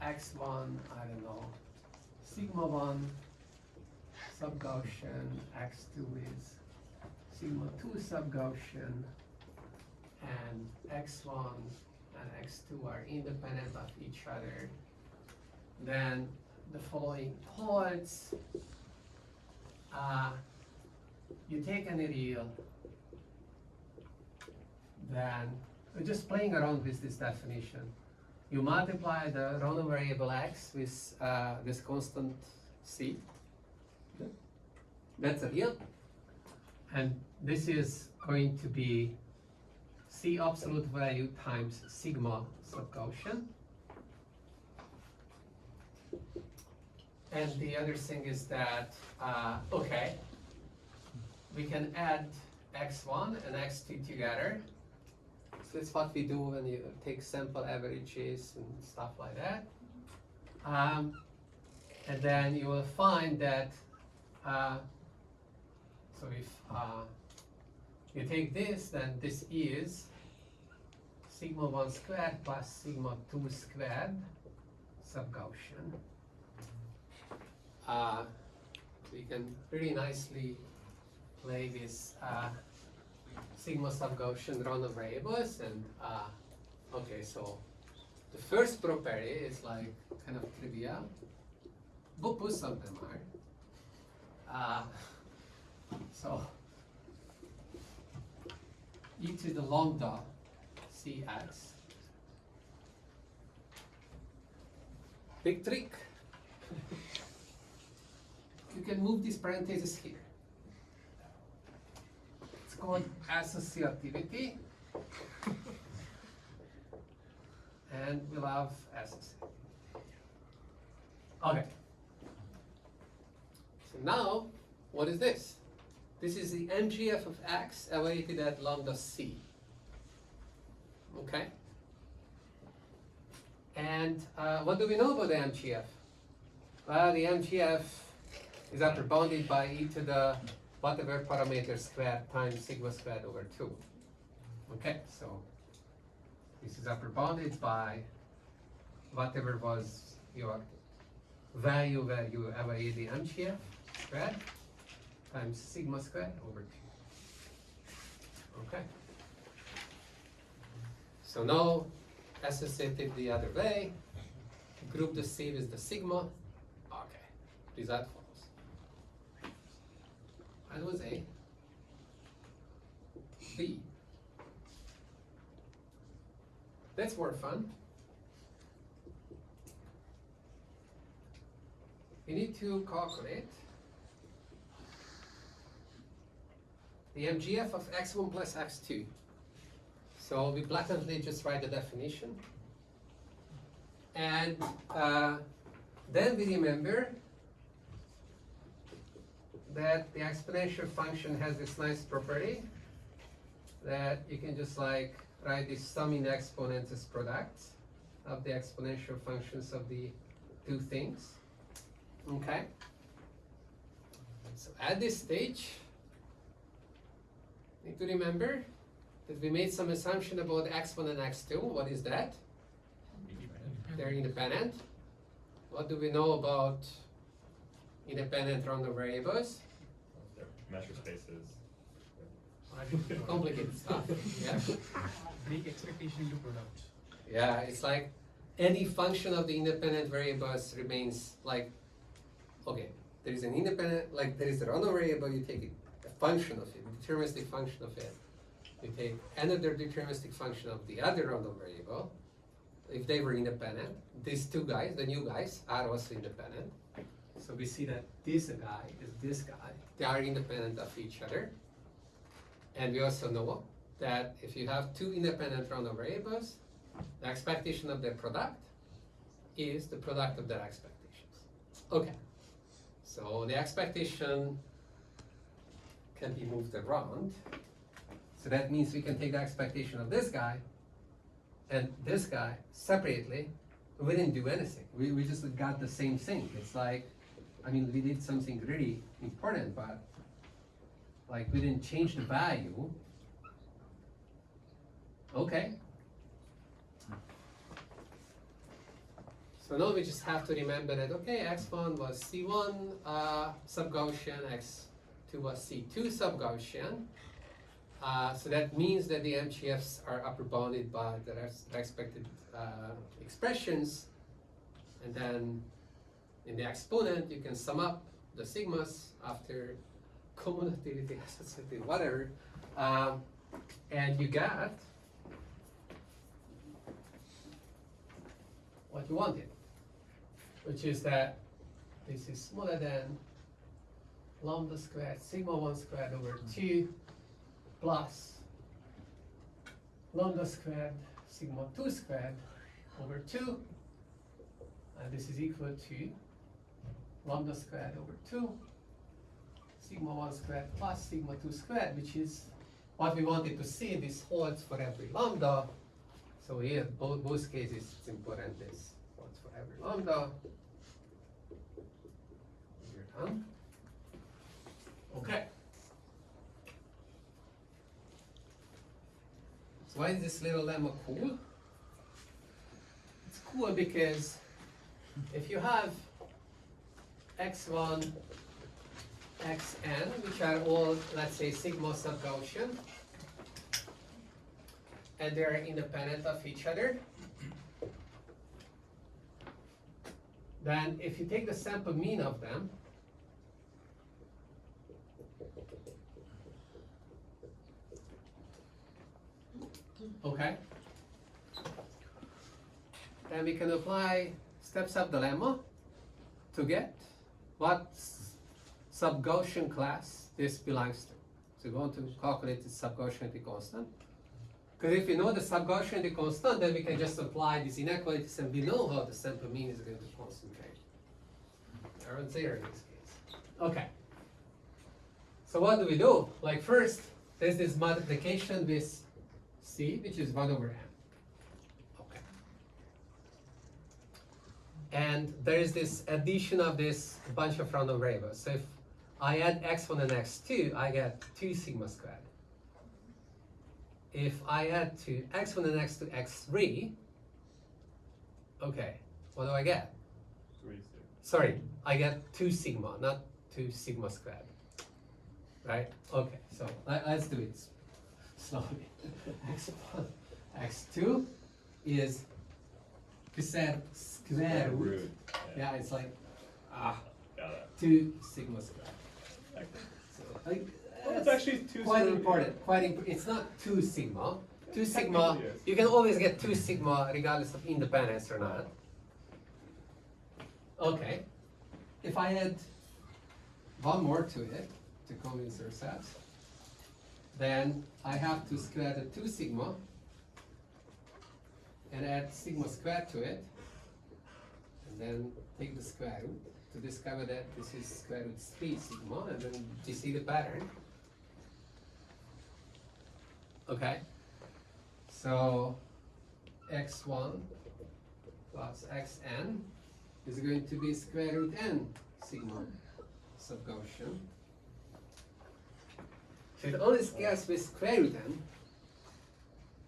x1, I don't know, sigma 1 subgaussian, x2 is sigma 2 subgaussian, and x1 and x2 are independent of each other. Then the following holds. You take any real, then we're just playing around with this definition. You multiply the random variable x with this constant c. That's a real. And this is going to be c absolute value times sigma subgaussian. And the other thing is that, okay, we can add x1 and x2 together. So that's what we do when you take sample averages and stuff like that. And then you will find that, so if you take this, then this is sigma 1 squared plus sigma 2 squared subgaussian. So you can really nicely play with sigma subgaussian random variables, and okay, so the first property is like kind of trivial, but most of them are. So e to the lambda cx. Big trick. You can move these parentheses here. It's called associativity. And we'll have associativity. Okay. So now, what is this? This is the MGF of x evaluated at lambda c. Okay? And what do we know about the MGF? Well, the MGF is upper bounded by e to the whatever parameter squared times sigma squared over 2. Okay, so this is upper bounded by whatever was your value where you evaluate the MGF squared times sigma squared over 2. Okay. So now associate it the other way. Group the C with the sigma. Okay. Result follows. That was A. B. That's more fun. We need to calculate the MGF of x1 plus x2. So we blatantly just write the definition. And then we remember that the exponential function has this nice property that you can just like write this sum in exponents as products of the exponential functions of the two things. Okay? So at this stage, need to remember that we made some assumption about x1 and x2. What is that? They're independent. What do we know about independent random variables? Their measure spaces. Complicated stuff. Yeah. Make expectation into product. Yeah, it's like any function of the independent variables remains like okay, there is an independent, like there is a random variable, you take a function of it, deterministic function of it. You take another deterministic function of the other random variable. If they were independent, these two guys, the new guys, are also independent. So we see that this guy is this guy. They are independent of each other. And we also know that if you have two independent random variables, the expectation of their product is the product of their expectations. Okay. So the expectation can be moved around. So that means we can take the expectation of this guy and this guy separately. We didn't do anything. We just got the same thing. It's like, I mean, we did something really important, but like we didn't change the value. Okay. So now we just have to remember that, okay, x1 was C1 sub-Gaussian, x2 was C2 sub-Gaussian. So that means that the MGFs are upper bounded by the expected expressions, and then in the exponent you can sum up the sigmas after commutativity, associativity, whatever, and you got what you wanted, which is that this is smaller than lambda squared sigma 1 squared over 2 plus lambda squared sigma 2 squared over 2, and this is equal to lambda squared over 2 sigma 1 squared plus sigma 2 squared, which is what we wanted to see. This holds for every lambda. So here, both cases, it's important this holds for every lambda. You're done. Okay. So why is this little lemma cool? It's cool because if you have x1, xn, which are all, let's say, sigma sub-Gaussian, and they are independent of each other, then if you take the sample mean of them, okay, then we can apply step-sub dilemma to get what sub-Gaussian class this belongs to. So we want to calculate the sub-Gaussianity constant. Because if we know the sub-Gaussianity constant, then we can just apply these inequalities and we know how the sample mean is going to concentrate. Around 0 in this case. Okay. So what do we do? Like first, there's this multiplication with C, which is 1 over m. Okay. And there is this addition of this bunch of random variables. So if I add x1 and x2, I get 2 sigma squared. If I add to x1 and x2 x3, okay, what do I get? 3 sigma. Sorry, I get 2 sigma, not 2 sigma squared. Right? Okay, so let's do it slowly. x1, x2 is, we said square root. Yeah, it's like Got it. 2 sigma squared. Okay. So, like, Well, it's actually 2 quite square- important. It's not 2 sigma. 2 sigma. Technically, yes. You can always get 2 sigma regardless of independence or not. Okay. If I add one more to it to convince ourselves, then I have to square the 2 sigma and add sigma squared to it, and then take the square root to discover that this is square root 3 sigma, and then you see the pattern. Okay, so x1 plus xn is going to be square root n sigma sub-Gaussian. So it only scales with square root n.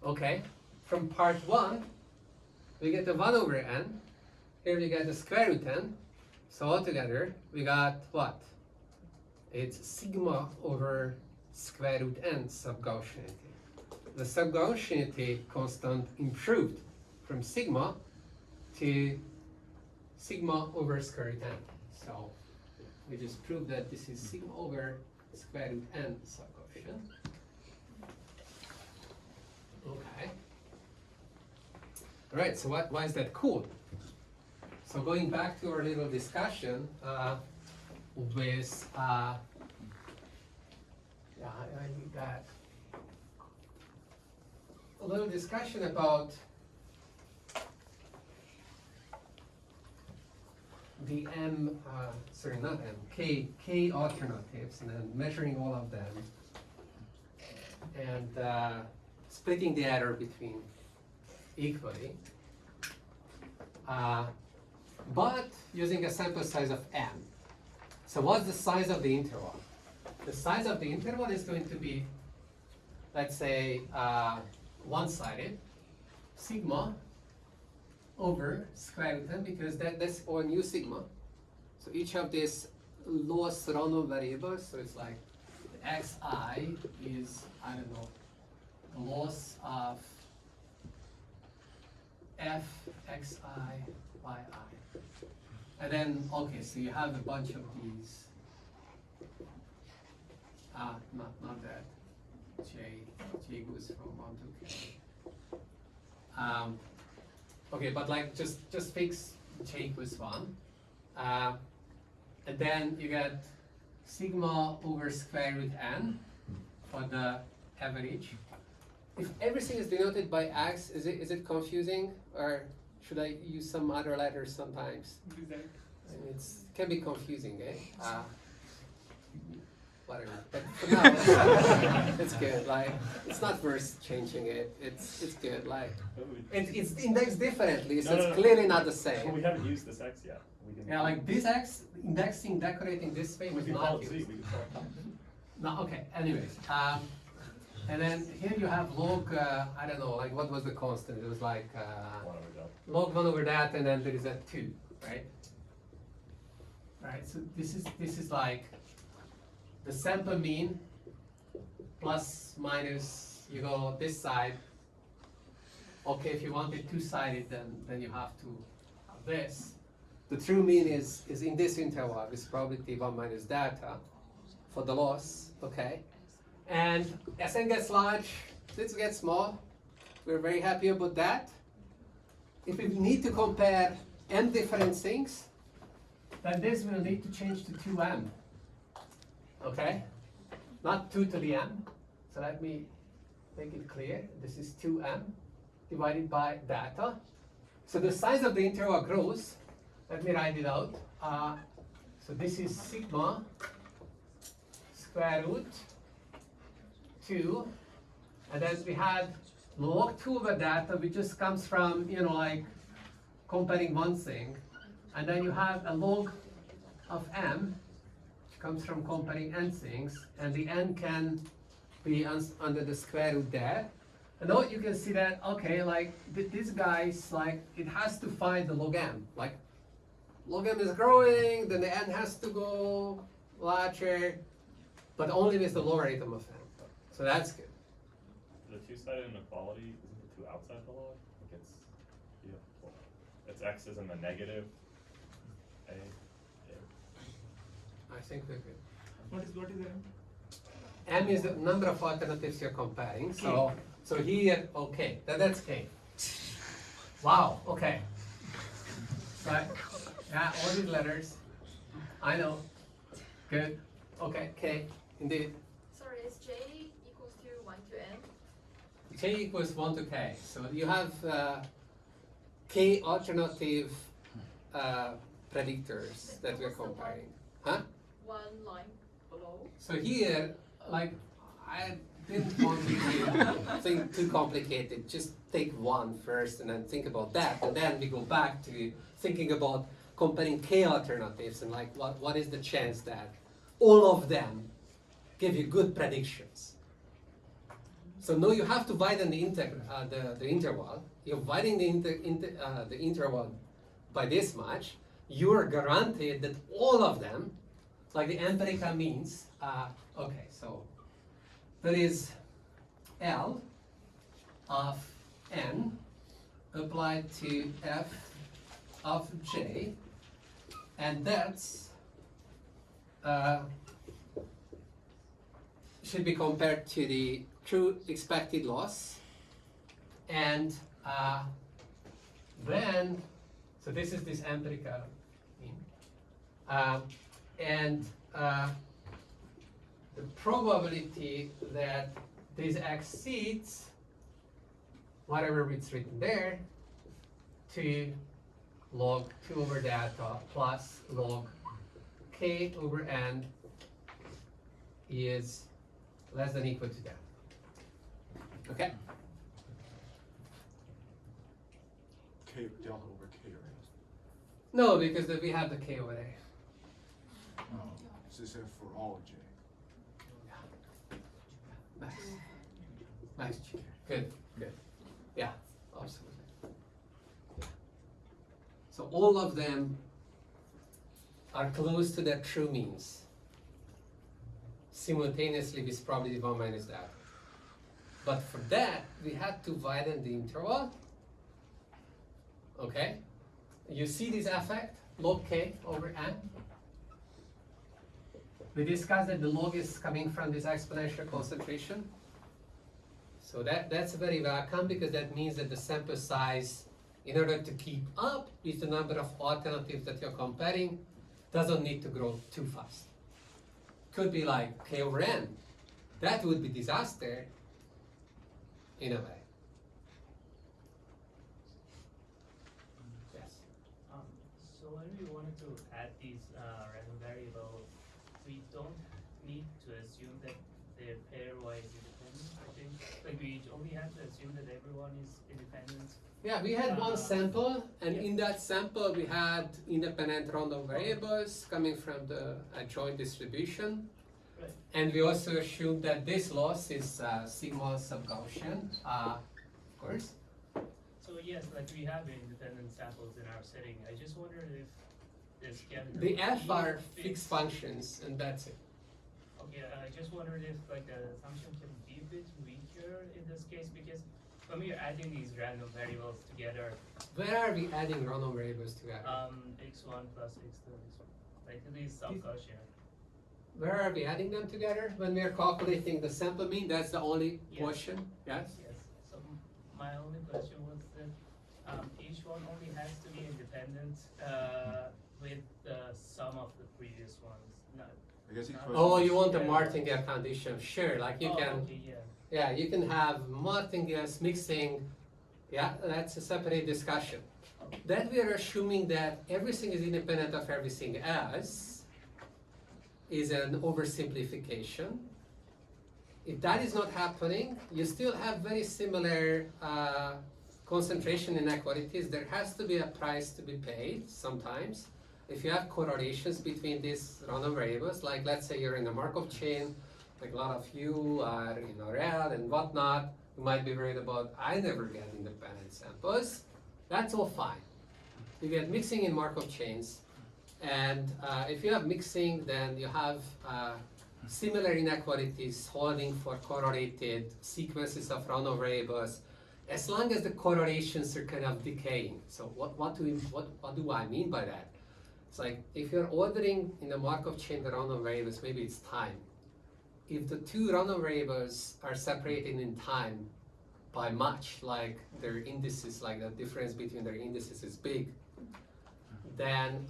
Okay, from part 1, we get the 1 over n. Here we get the square root n. So altogether, we got what? It's sigma over square root n sub-Gaussianity. The sub-Gaussianity constant improved from sigma to sigma over square root n. So we just prove that this is sigma over square root n subcoefficient. Okay. All right, so why is that cool? So going back to our little discussion with, yeah, I need that. A little discussion about the M, sorry, not M, K alternatives, and then measuring all of them, and splitting the error between equally, but using a sample size of M. So what's the size of the interval? The size of the interval is going to be, let's say, one-sided, sigma over square root n, because that's our new sigma. So each of these lowest random variables, so it's like the xi is, I don't know, the loss of f xi yi. And then, okay, so you have a bunch of these. Not that. J goes from 1 to k. Okay, but like just fix j equals 1. And then you get sigma over square root n for the average. If everything is denoted by x, is it confusing, or should I use some other letters sometimes? Exactly. I mean, it can be confusing, eh? Whatever. But for now, it's good. Like, it's not worth changing it. It's good. Like, it's indexed differently, so it's clearly not the Well, same. we haven't used this x yet. We can, Yeah, like this x indexing, decorating this way we was can not call it z. used. We can call it No, okay. Anyways, and then here you have log. I don't know. Like, what was the constant? It was like 1 over delta. log 1 over that, and then there is a 2, right? Right. So this is like the sample mean plus minus. You go this side. Okay, if you want it two-sided, then you have to have this. The true mean is in this interval with probability 1 minus data for the loss. Okay. And as n gets large, this gets small. We're very happy about that. If we need to compare n different things, then this will need to change to 2m. Okay? Not 2 to the m. So let me make it clear. This is 2m divided by data. So the size of the interval grows. Let me write it out. So this is sigma square root 2, and then we had log 2 over data, which just comes from, like comparing one thing, and then you have a log of m, which comes from comparing n things, and the n can be under the square root there. And now you can see that, okay, like this guy's like, it has to find the log m, like log m is growing, then the n has to go larger, but only with the logarithm of n. So that's good. The two-sided inequality, isn't the 2 outside the log? Like it's x is in the negative a. I think we're good. What is M? M is the number of alternatives you're comparing. So here, okay, that's k. Wow, okay. Right, yeah, all these letters. I know. Good. Okay, k, indeed. Sorry, is J equals to 1 to n? J equals 1 to k. So you have k alternative predictors that we're comparing. Huh? 1 line below. So here, like, I didn't want you to think too complicated. Just take one first and then think about that. And then we go back to thinking about comparing k alternatives and like what is the chance that all of them give you good predictions. So now you have to widen the interval. You're widening the interval by this much. You're guaranteed that all of them, like the empirical means, okay, so there is L of n applied to f of j, and that's should be compared to the true expected loss, and then, so this is this empirical mean, and the probability that this exceeds whatever it's written there, 2 log 2 over delta plus log k over n is less than equal to that. Okay? K delta over K, right? No, because we have the k over there. So this is for all J. Nice. Nice. Good, good. Yeah, absolutely. Yeah. So all of them are close to their true means simultaneously with probability 1 minus that. But for that, we had to widen the interval. Okay? You see this effect, log k over n? We discussed that the log is coming from this exponential concentration. So that's very welcome, because that means that the sample size, in order to keep up with the number of alternatives that you're comparing, doesn't need to grow too fast. Could be like k over n. That would be disaster in a way. Yes. So when we wanted to add these random variables, we don't need to assume that they're pairwise independent, I think. Like we only have to assume that everyone is independent. Yeah, we had one sample, and in that sample we had independent random variables coming from the adjoint distribution. Right. And we also assumed that this loss is sigma sub Gaussian, of course. So yes, like we have independent samples in our setting. I just wondered if this can The f be are fixed functions, and that's it. Okay, I just wondered if like the assumption can be a bit weaker in this case, because when we are adding these random variables together, Where are we adding random variables together? x1 plus x2 is like these sub-Gaussian. Where are we adding them together? When we are calculating the sample mean, that's the only Yes. portion? Yes? Yes, so my only question was that each one only has to be independent with the sum of the previous ones. Not, I guess the Oh, question Oh, is- you want the Martingale condition? Sure, like you can. okay, yeah. Yeah, you can have martingales mixing. Yeah, that's a separate discussion. Then we are assuming that everything is independent of everything else is an oversimplification. If that is not happening, you still have very similar concentration inequalities. There has to be a price to be paid sometimes. If you have correlations between these random variables, like let's say you're in a Markov chain, like a lot of you are in RL and whatnot, you might be worried about, I never get independent samples. That's all fine. You get mixing in Markov chains, and if you have mixing, then you have similar inequalities holding for correlated sequences of random variables, as long as the correlations are kind of decaying. So what do I mean by that? It's like if you're ordering in the Markov chain the random variables, maybe it's time. If the two random variables are separated in time by much, like their indices, like the difference between their indices is big, then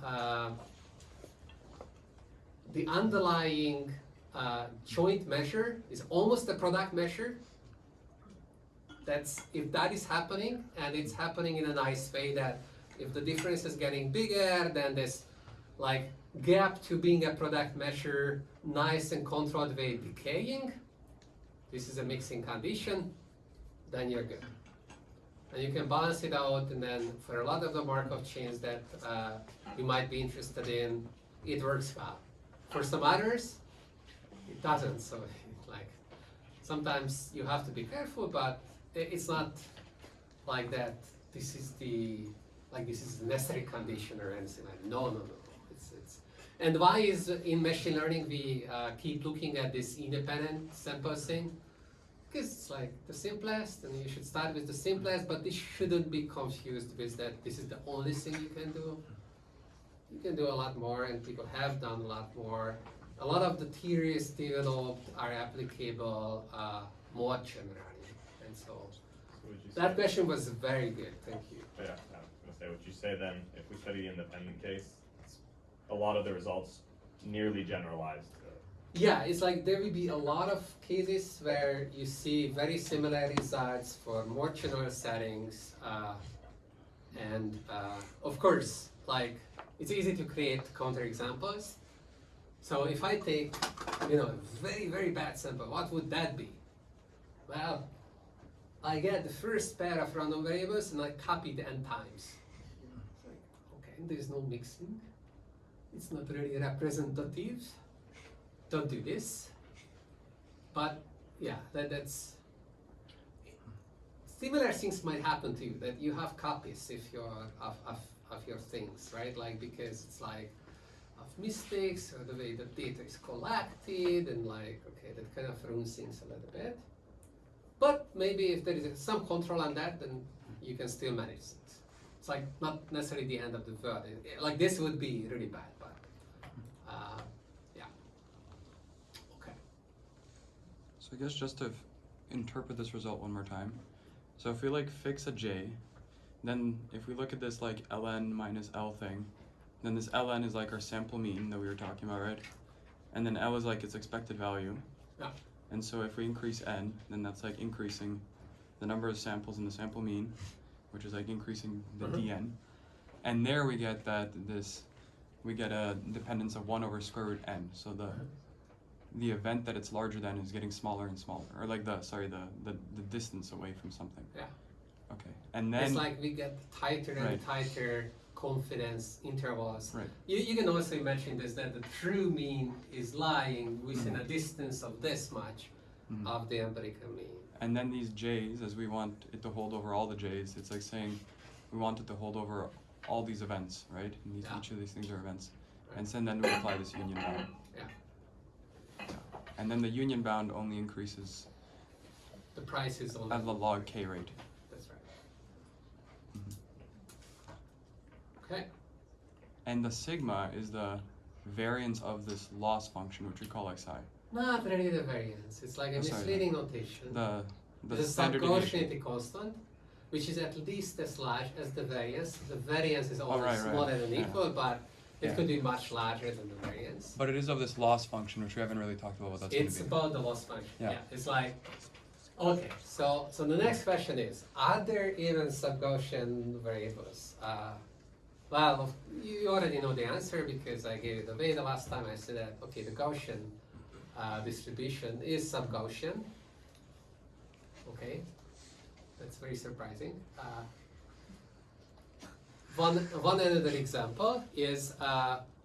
the underlying joint measure is almost a product measure. That's if that is happening, and it's happening in a nice way, that if the difference is getting bigger, then this like gap to being a product measure, nice and controlled way decaying, this is a mixing condition, then you're good. And you can balance it out, and then for a lot of the Markov chains that you might be interested in, it works well. For some others, it doesn't. So like sometimes you have to be careful, but it's not like that. This is the necessary condition or anything like that. No. It's and why is in machine learning we keep looking at this independent sample thing? Because it's like the simplest, and you should start with the simplest, but this shouldn't be confused with that this is the only thing you can do. You can do a lot more, and people have done a lot more. a lot of the theories developed are applicable more generally, and so So would you that say- question was very good. Thank you. Yeah, I was gonna say, would you say then, if we study the independent case, it's a lot of the results nearly generalized to Yeah, it's like there will be a lot of cases where you see very similar results for more general settings, and of course, like it's easy to create counterexamples. So if I take, a very very bad sample, what would that be? Well, I get the first pair of random variables and I copy the n times. It's like, okay, there's no mixing. It's not really representative. Don't do this. But yeah, that's similar things might happen to you, that you have copies if you're of your things, right? Like because it's like of mistakes or the way the data is collected, and like okay, that kind of ruins things a little bit. But maybe if there is some control on that, then you can still manage things. It's like not necessarily the end of the world. Like this would be really bad, but yeah. Okay. So I guess just to interpret this result one more time. So if we like fix a j, then if we look at this like ln minus l thing, then this ln is like our sample mean that we were talking about, right? And then l is like its expected value. Yeah. And so if we increase n, then that's like increasing the number of samples in the sample mean, which is like increasing the dn. And there we get we get a dependence of 1 over square root n. So the event that it's larger than is getting smaller and smaller, or like the distance away from something. Yeah. Okay. And then It's like we get tighter and Right. tighter confidence intervals. Right. You can also imagine this, that the true mean is lying within a distance of this much Mhm. of the empirical mean. And then these j's, as we want it to hold over all the j's, it's like saying we want it to hold over all these events, right? And Yeah. each of these things are events. Right. And so then we apply this union bound. Yeah. And then the union bound only increases The price is on at the log k rate. That's right. Mhm. Okay. And the sigma is the variance of this loss function, which we call xi. Not really the variance. It's like a Oh, sorry. misleading notation. The The standard deviation. subgaussianity constant, which is at least as large as the variance. The variance is always right, right. smaller than Yeah. equal, but it Yeah. could be much larger than the variance. But it is of this loss function, which we haven't really talked about what that's It's going to be. about the loss function. Yeah. It's like, okay, so the next question is, are there even sub-Gaussian variables? Well, you already know the answer because I gave it away the last time. I said that, okay, the Gaussian distribution is sub-Gaussian. Okay, that's very surprising. One another example is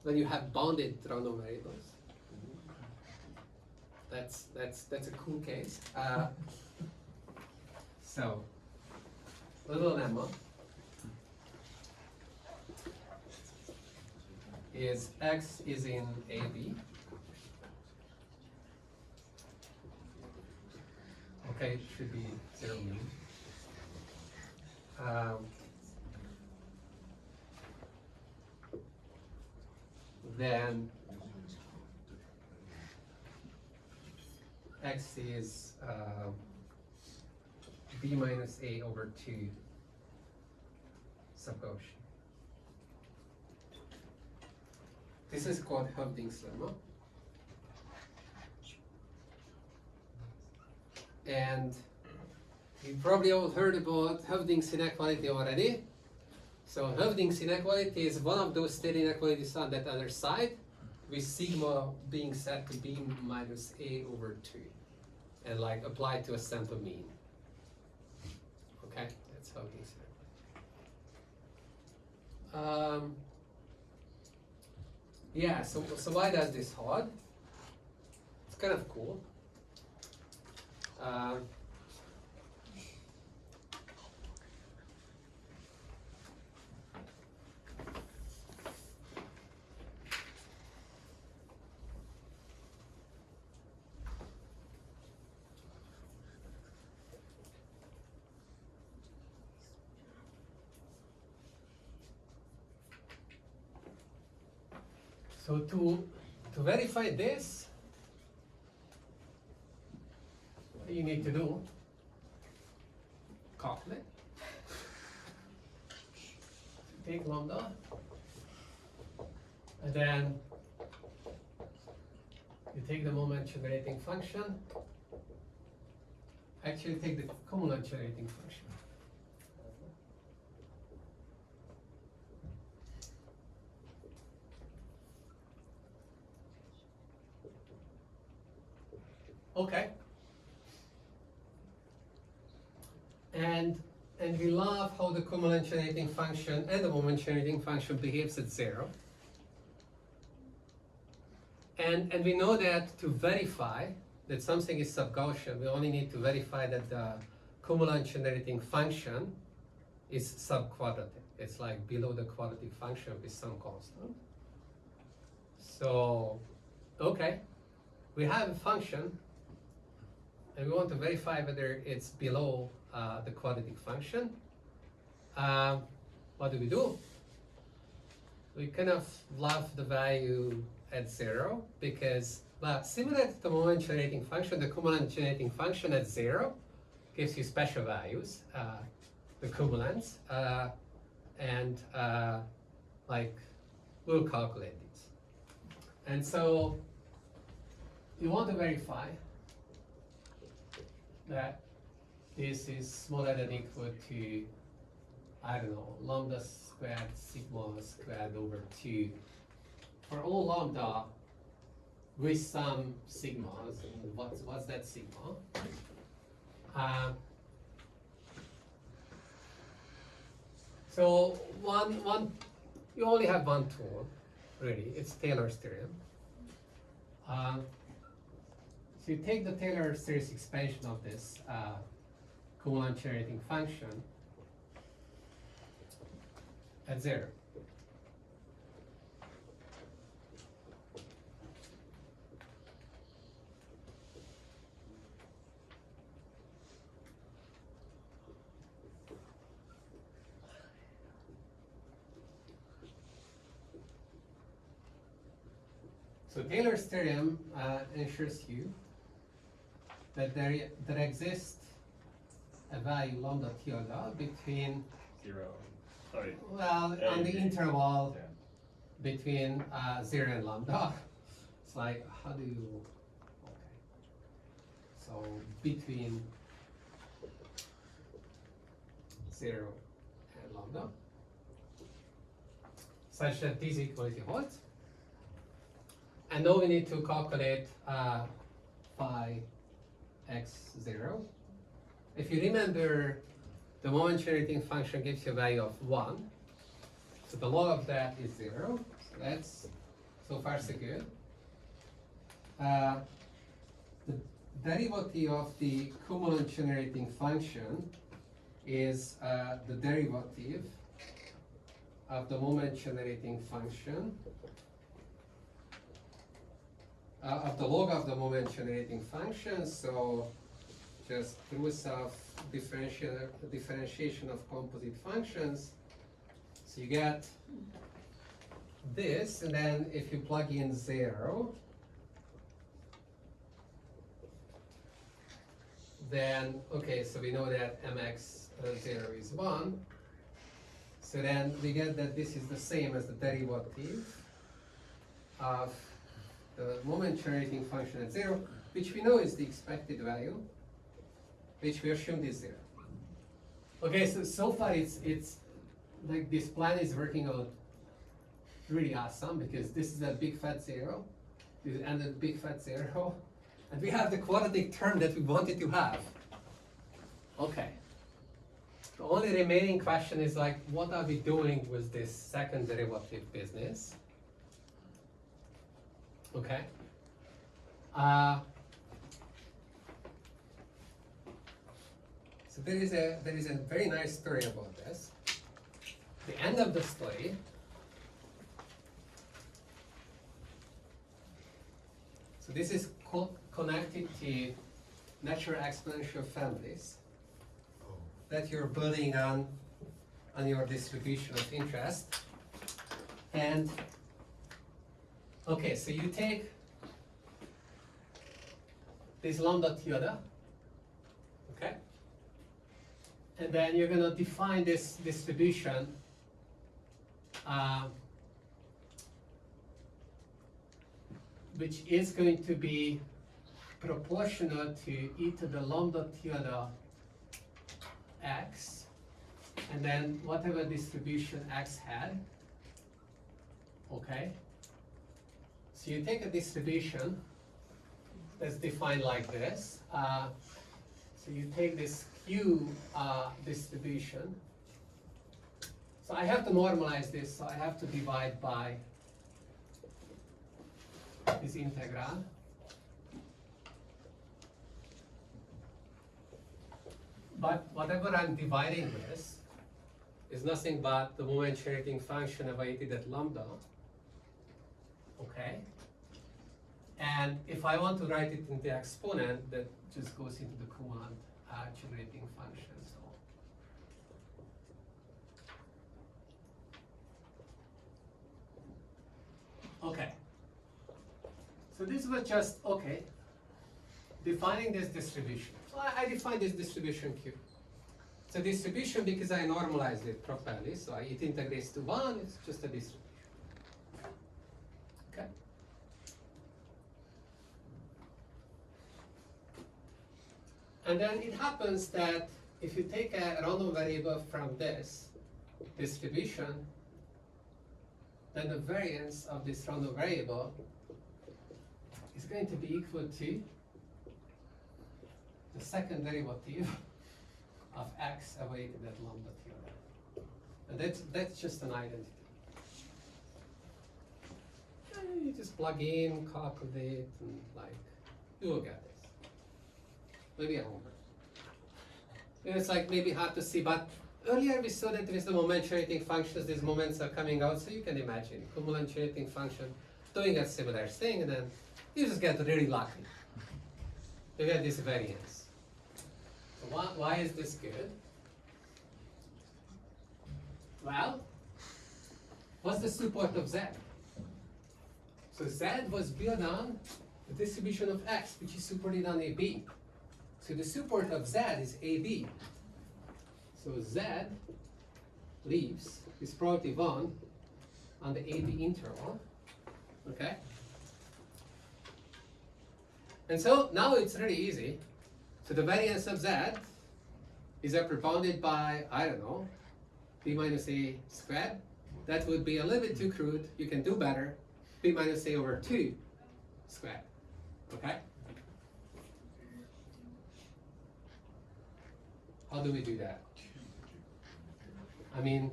when you have bounded random variables. That's a cool case. So, little lemma is x is in AB. Okay, it should be 0 mean. Then x is b minus a over 2 sub-Gaussian. This is called Hoeffding's lemma. And you probably all heard about Hoeffding's inequality already. So Hoeffding's inequality is one of those state inequalities on that other side, with sigma being set to b minus a over 2, and like applied to a sample mean. Okay, that's Hoeffding's inequality. Yeah, so why does this hold? It's kind of cool. So to to verify this, what you need to do, calculate, take lambda, and then you take the moment generating function, actually take the cumulant generating function. Okay. And we love how the cumulant generating function and the moment generating function behaves at 0. And we know that to verify that something is sub-Gaussian, we only need to verify that the cumulant generating function is sub-quadratic. It's like below the quadratic function with some constant. So, okay, we have a function, and we want to verify whether it's below the quadratic function. What do? We kind of love the value at 0 because, well, similar to the moment generating function, the cumulant generating function at 0 gives you special values, the cumulants, and like we'll calculate these. And so you want to verify that this is smaller than or equal to, I don't know, lambda squared sigma squared over 2 for all lambda with some sigmas. And what's that sigma? So you only have one tool, really. It's Taylor's theorem. So you take the Taylor series expansion of this cumulant generating function at 0. So Taylor's theorem ensures you that there exists a value lambda tilde between 0. Sorry. Well, A on and the B. interval Yeah. between 0 and lambda. It's like, how do you, okay. So between 0 and lambda, such that this equality holds. And now we need to calculate phi x0. If you remember, the moment generating function gives you a value of 1. So the log of that is 0. So that's so far so good. The derivative of the cumulant generating function is the derivative of the moment generating function of the log of the moment generating function. So just truth of differentiation of composite functions. So you get this, and then if you plug in 0, then, okay, so we know that mx0 is 1. So then we get that this is the same as the derivative of the moment generating function at 0, which we know is the expected value, which we assumed is 0. Okay, so far it's like this plan is working out really awesome because this is a big fat 0, and a big fat 0, and we have the quadratic term that we wanted to have. Okay. The only remaining question is like, what are we doing with this second derivative business? Okay. So there is a very nice story about this. The end of the story so this is connected to natural exponential families that you're building on your distribution of interest. And Okay, so you take this lambda theta, okay? And then you're gonna define this distribution which is going to be proportional to e to the lambda theta x, and then whatever distribution x had, okay? So you take a distribution that's defined like this. So you take this Q distribution. So I have to normalize this, so I have to divide by this integral. But whatever I'm dividing with is nothing but the moment generating function evaluated at lambda. Okay? And if I want to write it in the exponent, that just goes into the command generating function. So. Okay. So this was just, okay, defining this distribution. So I define this distribution Q. It's a distribution because I normalized it properly, so it integrates to 1, it's just a distribution. Okay? And then it happens that if you take a random variable from this distribution, then the variance of this random variable is going to be equal to the second derivative of x evaluated at lambda theta. And that's just an identity. And you just plug in, calculate, and like, you will get this. Maybe a homework. It's like maybe hard to see, but earlier we saw that with the moment generating functions, these moments are coming out, so you can imagine moment generating function doing a similar thing, and then you just get really lucky. You get this variance. So why is this good? Well, what's the support of z? So z was built on the distribution of x, which is supported on AB. So the support of z is AB. So z leaves this probability 1 on the AB interval. Okay? And so now it's really easy. So the variance of z is upper bounded by, I don't know, b minus a squared. That would be a little bit too crude. You can do better. B minus a over 2 squared. Okay? How do we do that? I mean,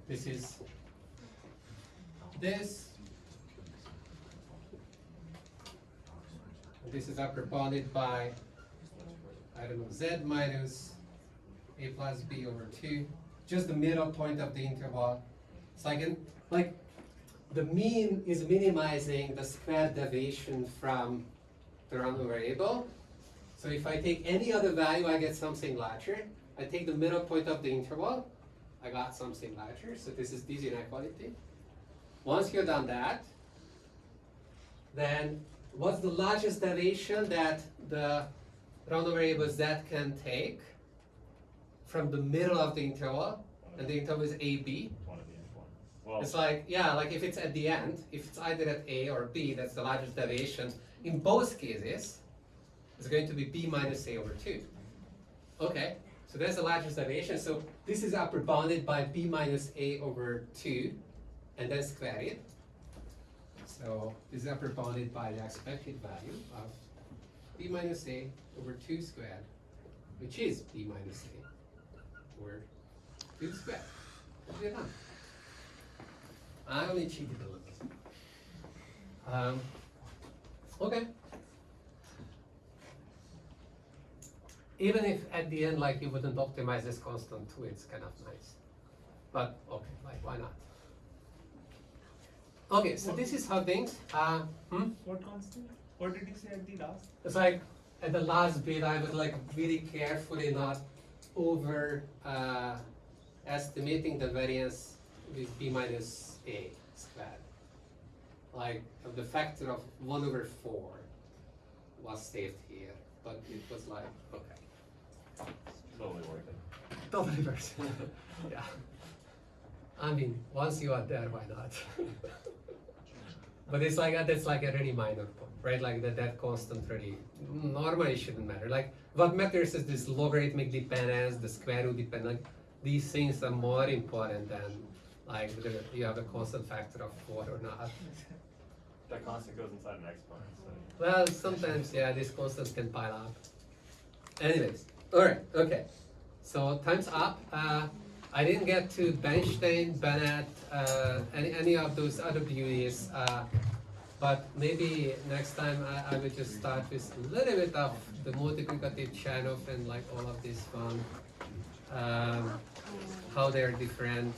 this is this. This is upper bounded by, I don't know, z minus a plus b over 2. Just the middle point of the interval. So I can, like, the mean is minimizing the square deviation from the random variable. So if I take any other value, I get something larger. I take the middle point of the interval, I got something larger. So this is this inequality. Once you're done that, then what's the largest deviation that the random variable z can take from the middle of the interval? And the interval is AB. Well, It's like, yeah, like if it's at the end, if it's either at A or B, that's the largest deviation. In both cases, it's going to be B minus A over 2. Okay, so that's the largest deviation. So this is upper bounded by B minus A over 2, and then square it. So this is upper bounded by the expected value of B minus A over 2 squared, which is B minus A over 2 squared. We're done. I only cheated a little. Okay. Even if at the end, like, you wouldn't optimize this constant too, it's kind of nice. But okay, like, why not? Okay, so this is how things. What constant? What did you say at the last? It's like at the last bit, I was like really carefully not over estimating the variance with B minus A squared. like the factor of 1/4 was saved here, but it was like, okay. Totally worth it. Totally worth it. Yeah. I mean, once you are there, why not? But it's like, that's like a really minor point, right? Like that constant really, normally shouldn't matter. Like, what matters is this logarithmic dependence, the square root dependence. Like, these things are more important than like whether you have a constant factor of 4 or not. That constant goes inside an exponent, so. Well, sometimes, yeah, these constants can pile up. Anyways, alright, okay. So time's up. I didn't get to Bernstein, Bennett, any of those other beauties, but maybe next time I will just start with a little bit of the multiplicative Chernoff and like all of this fun, how they're different.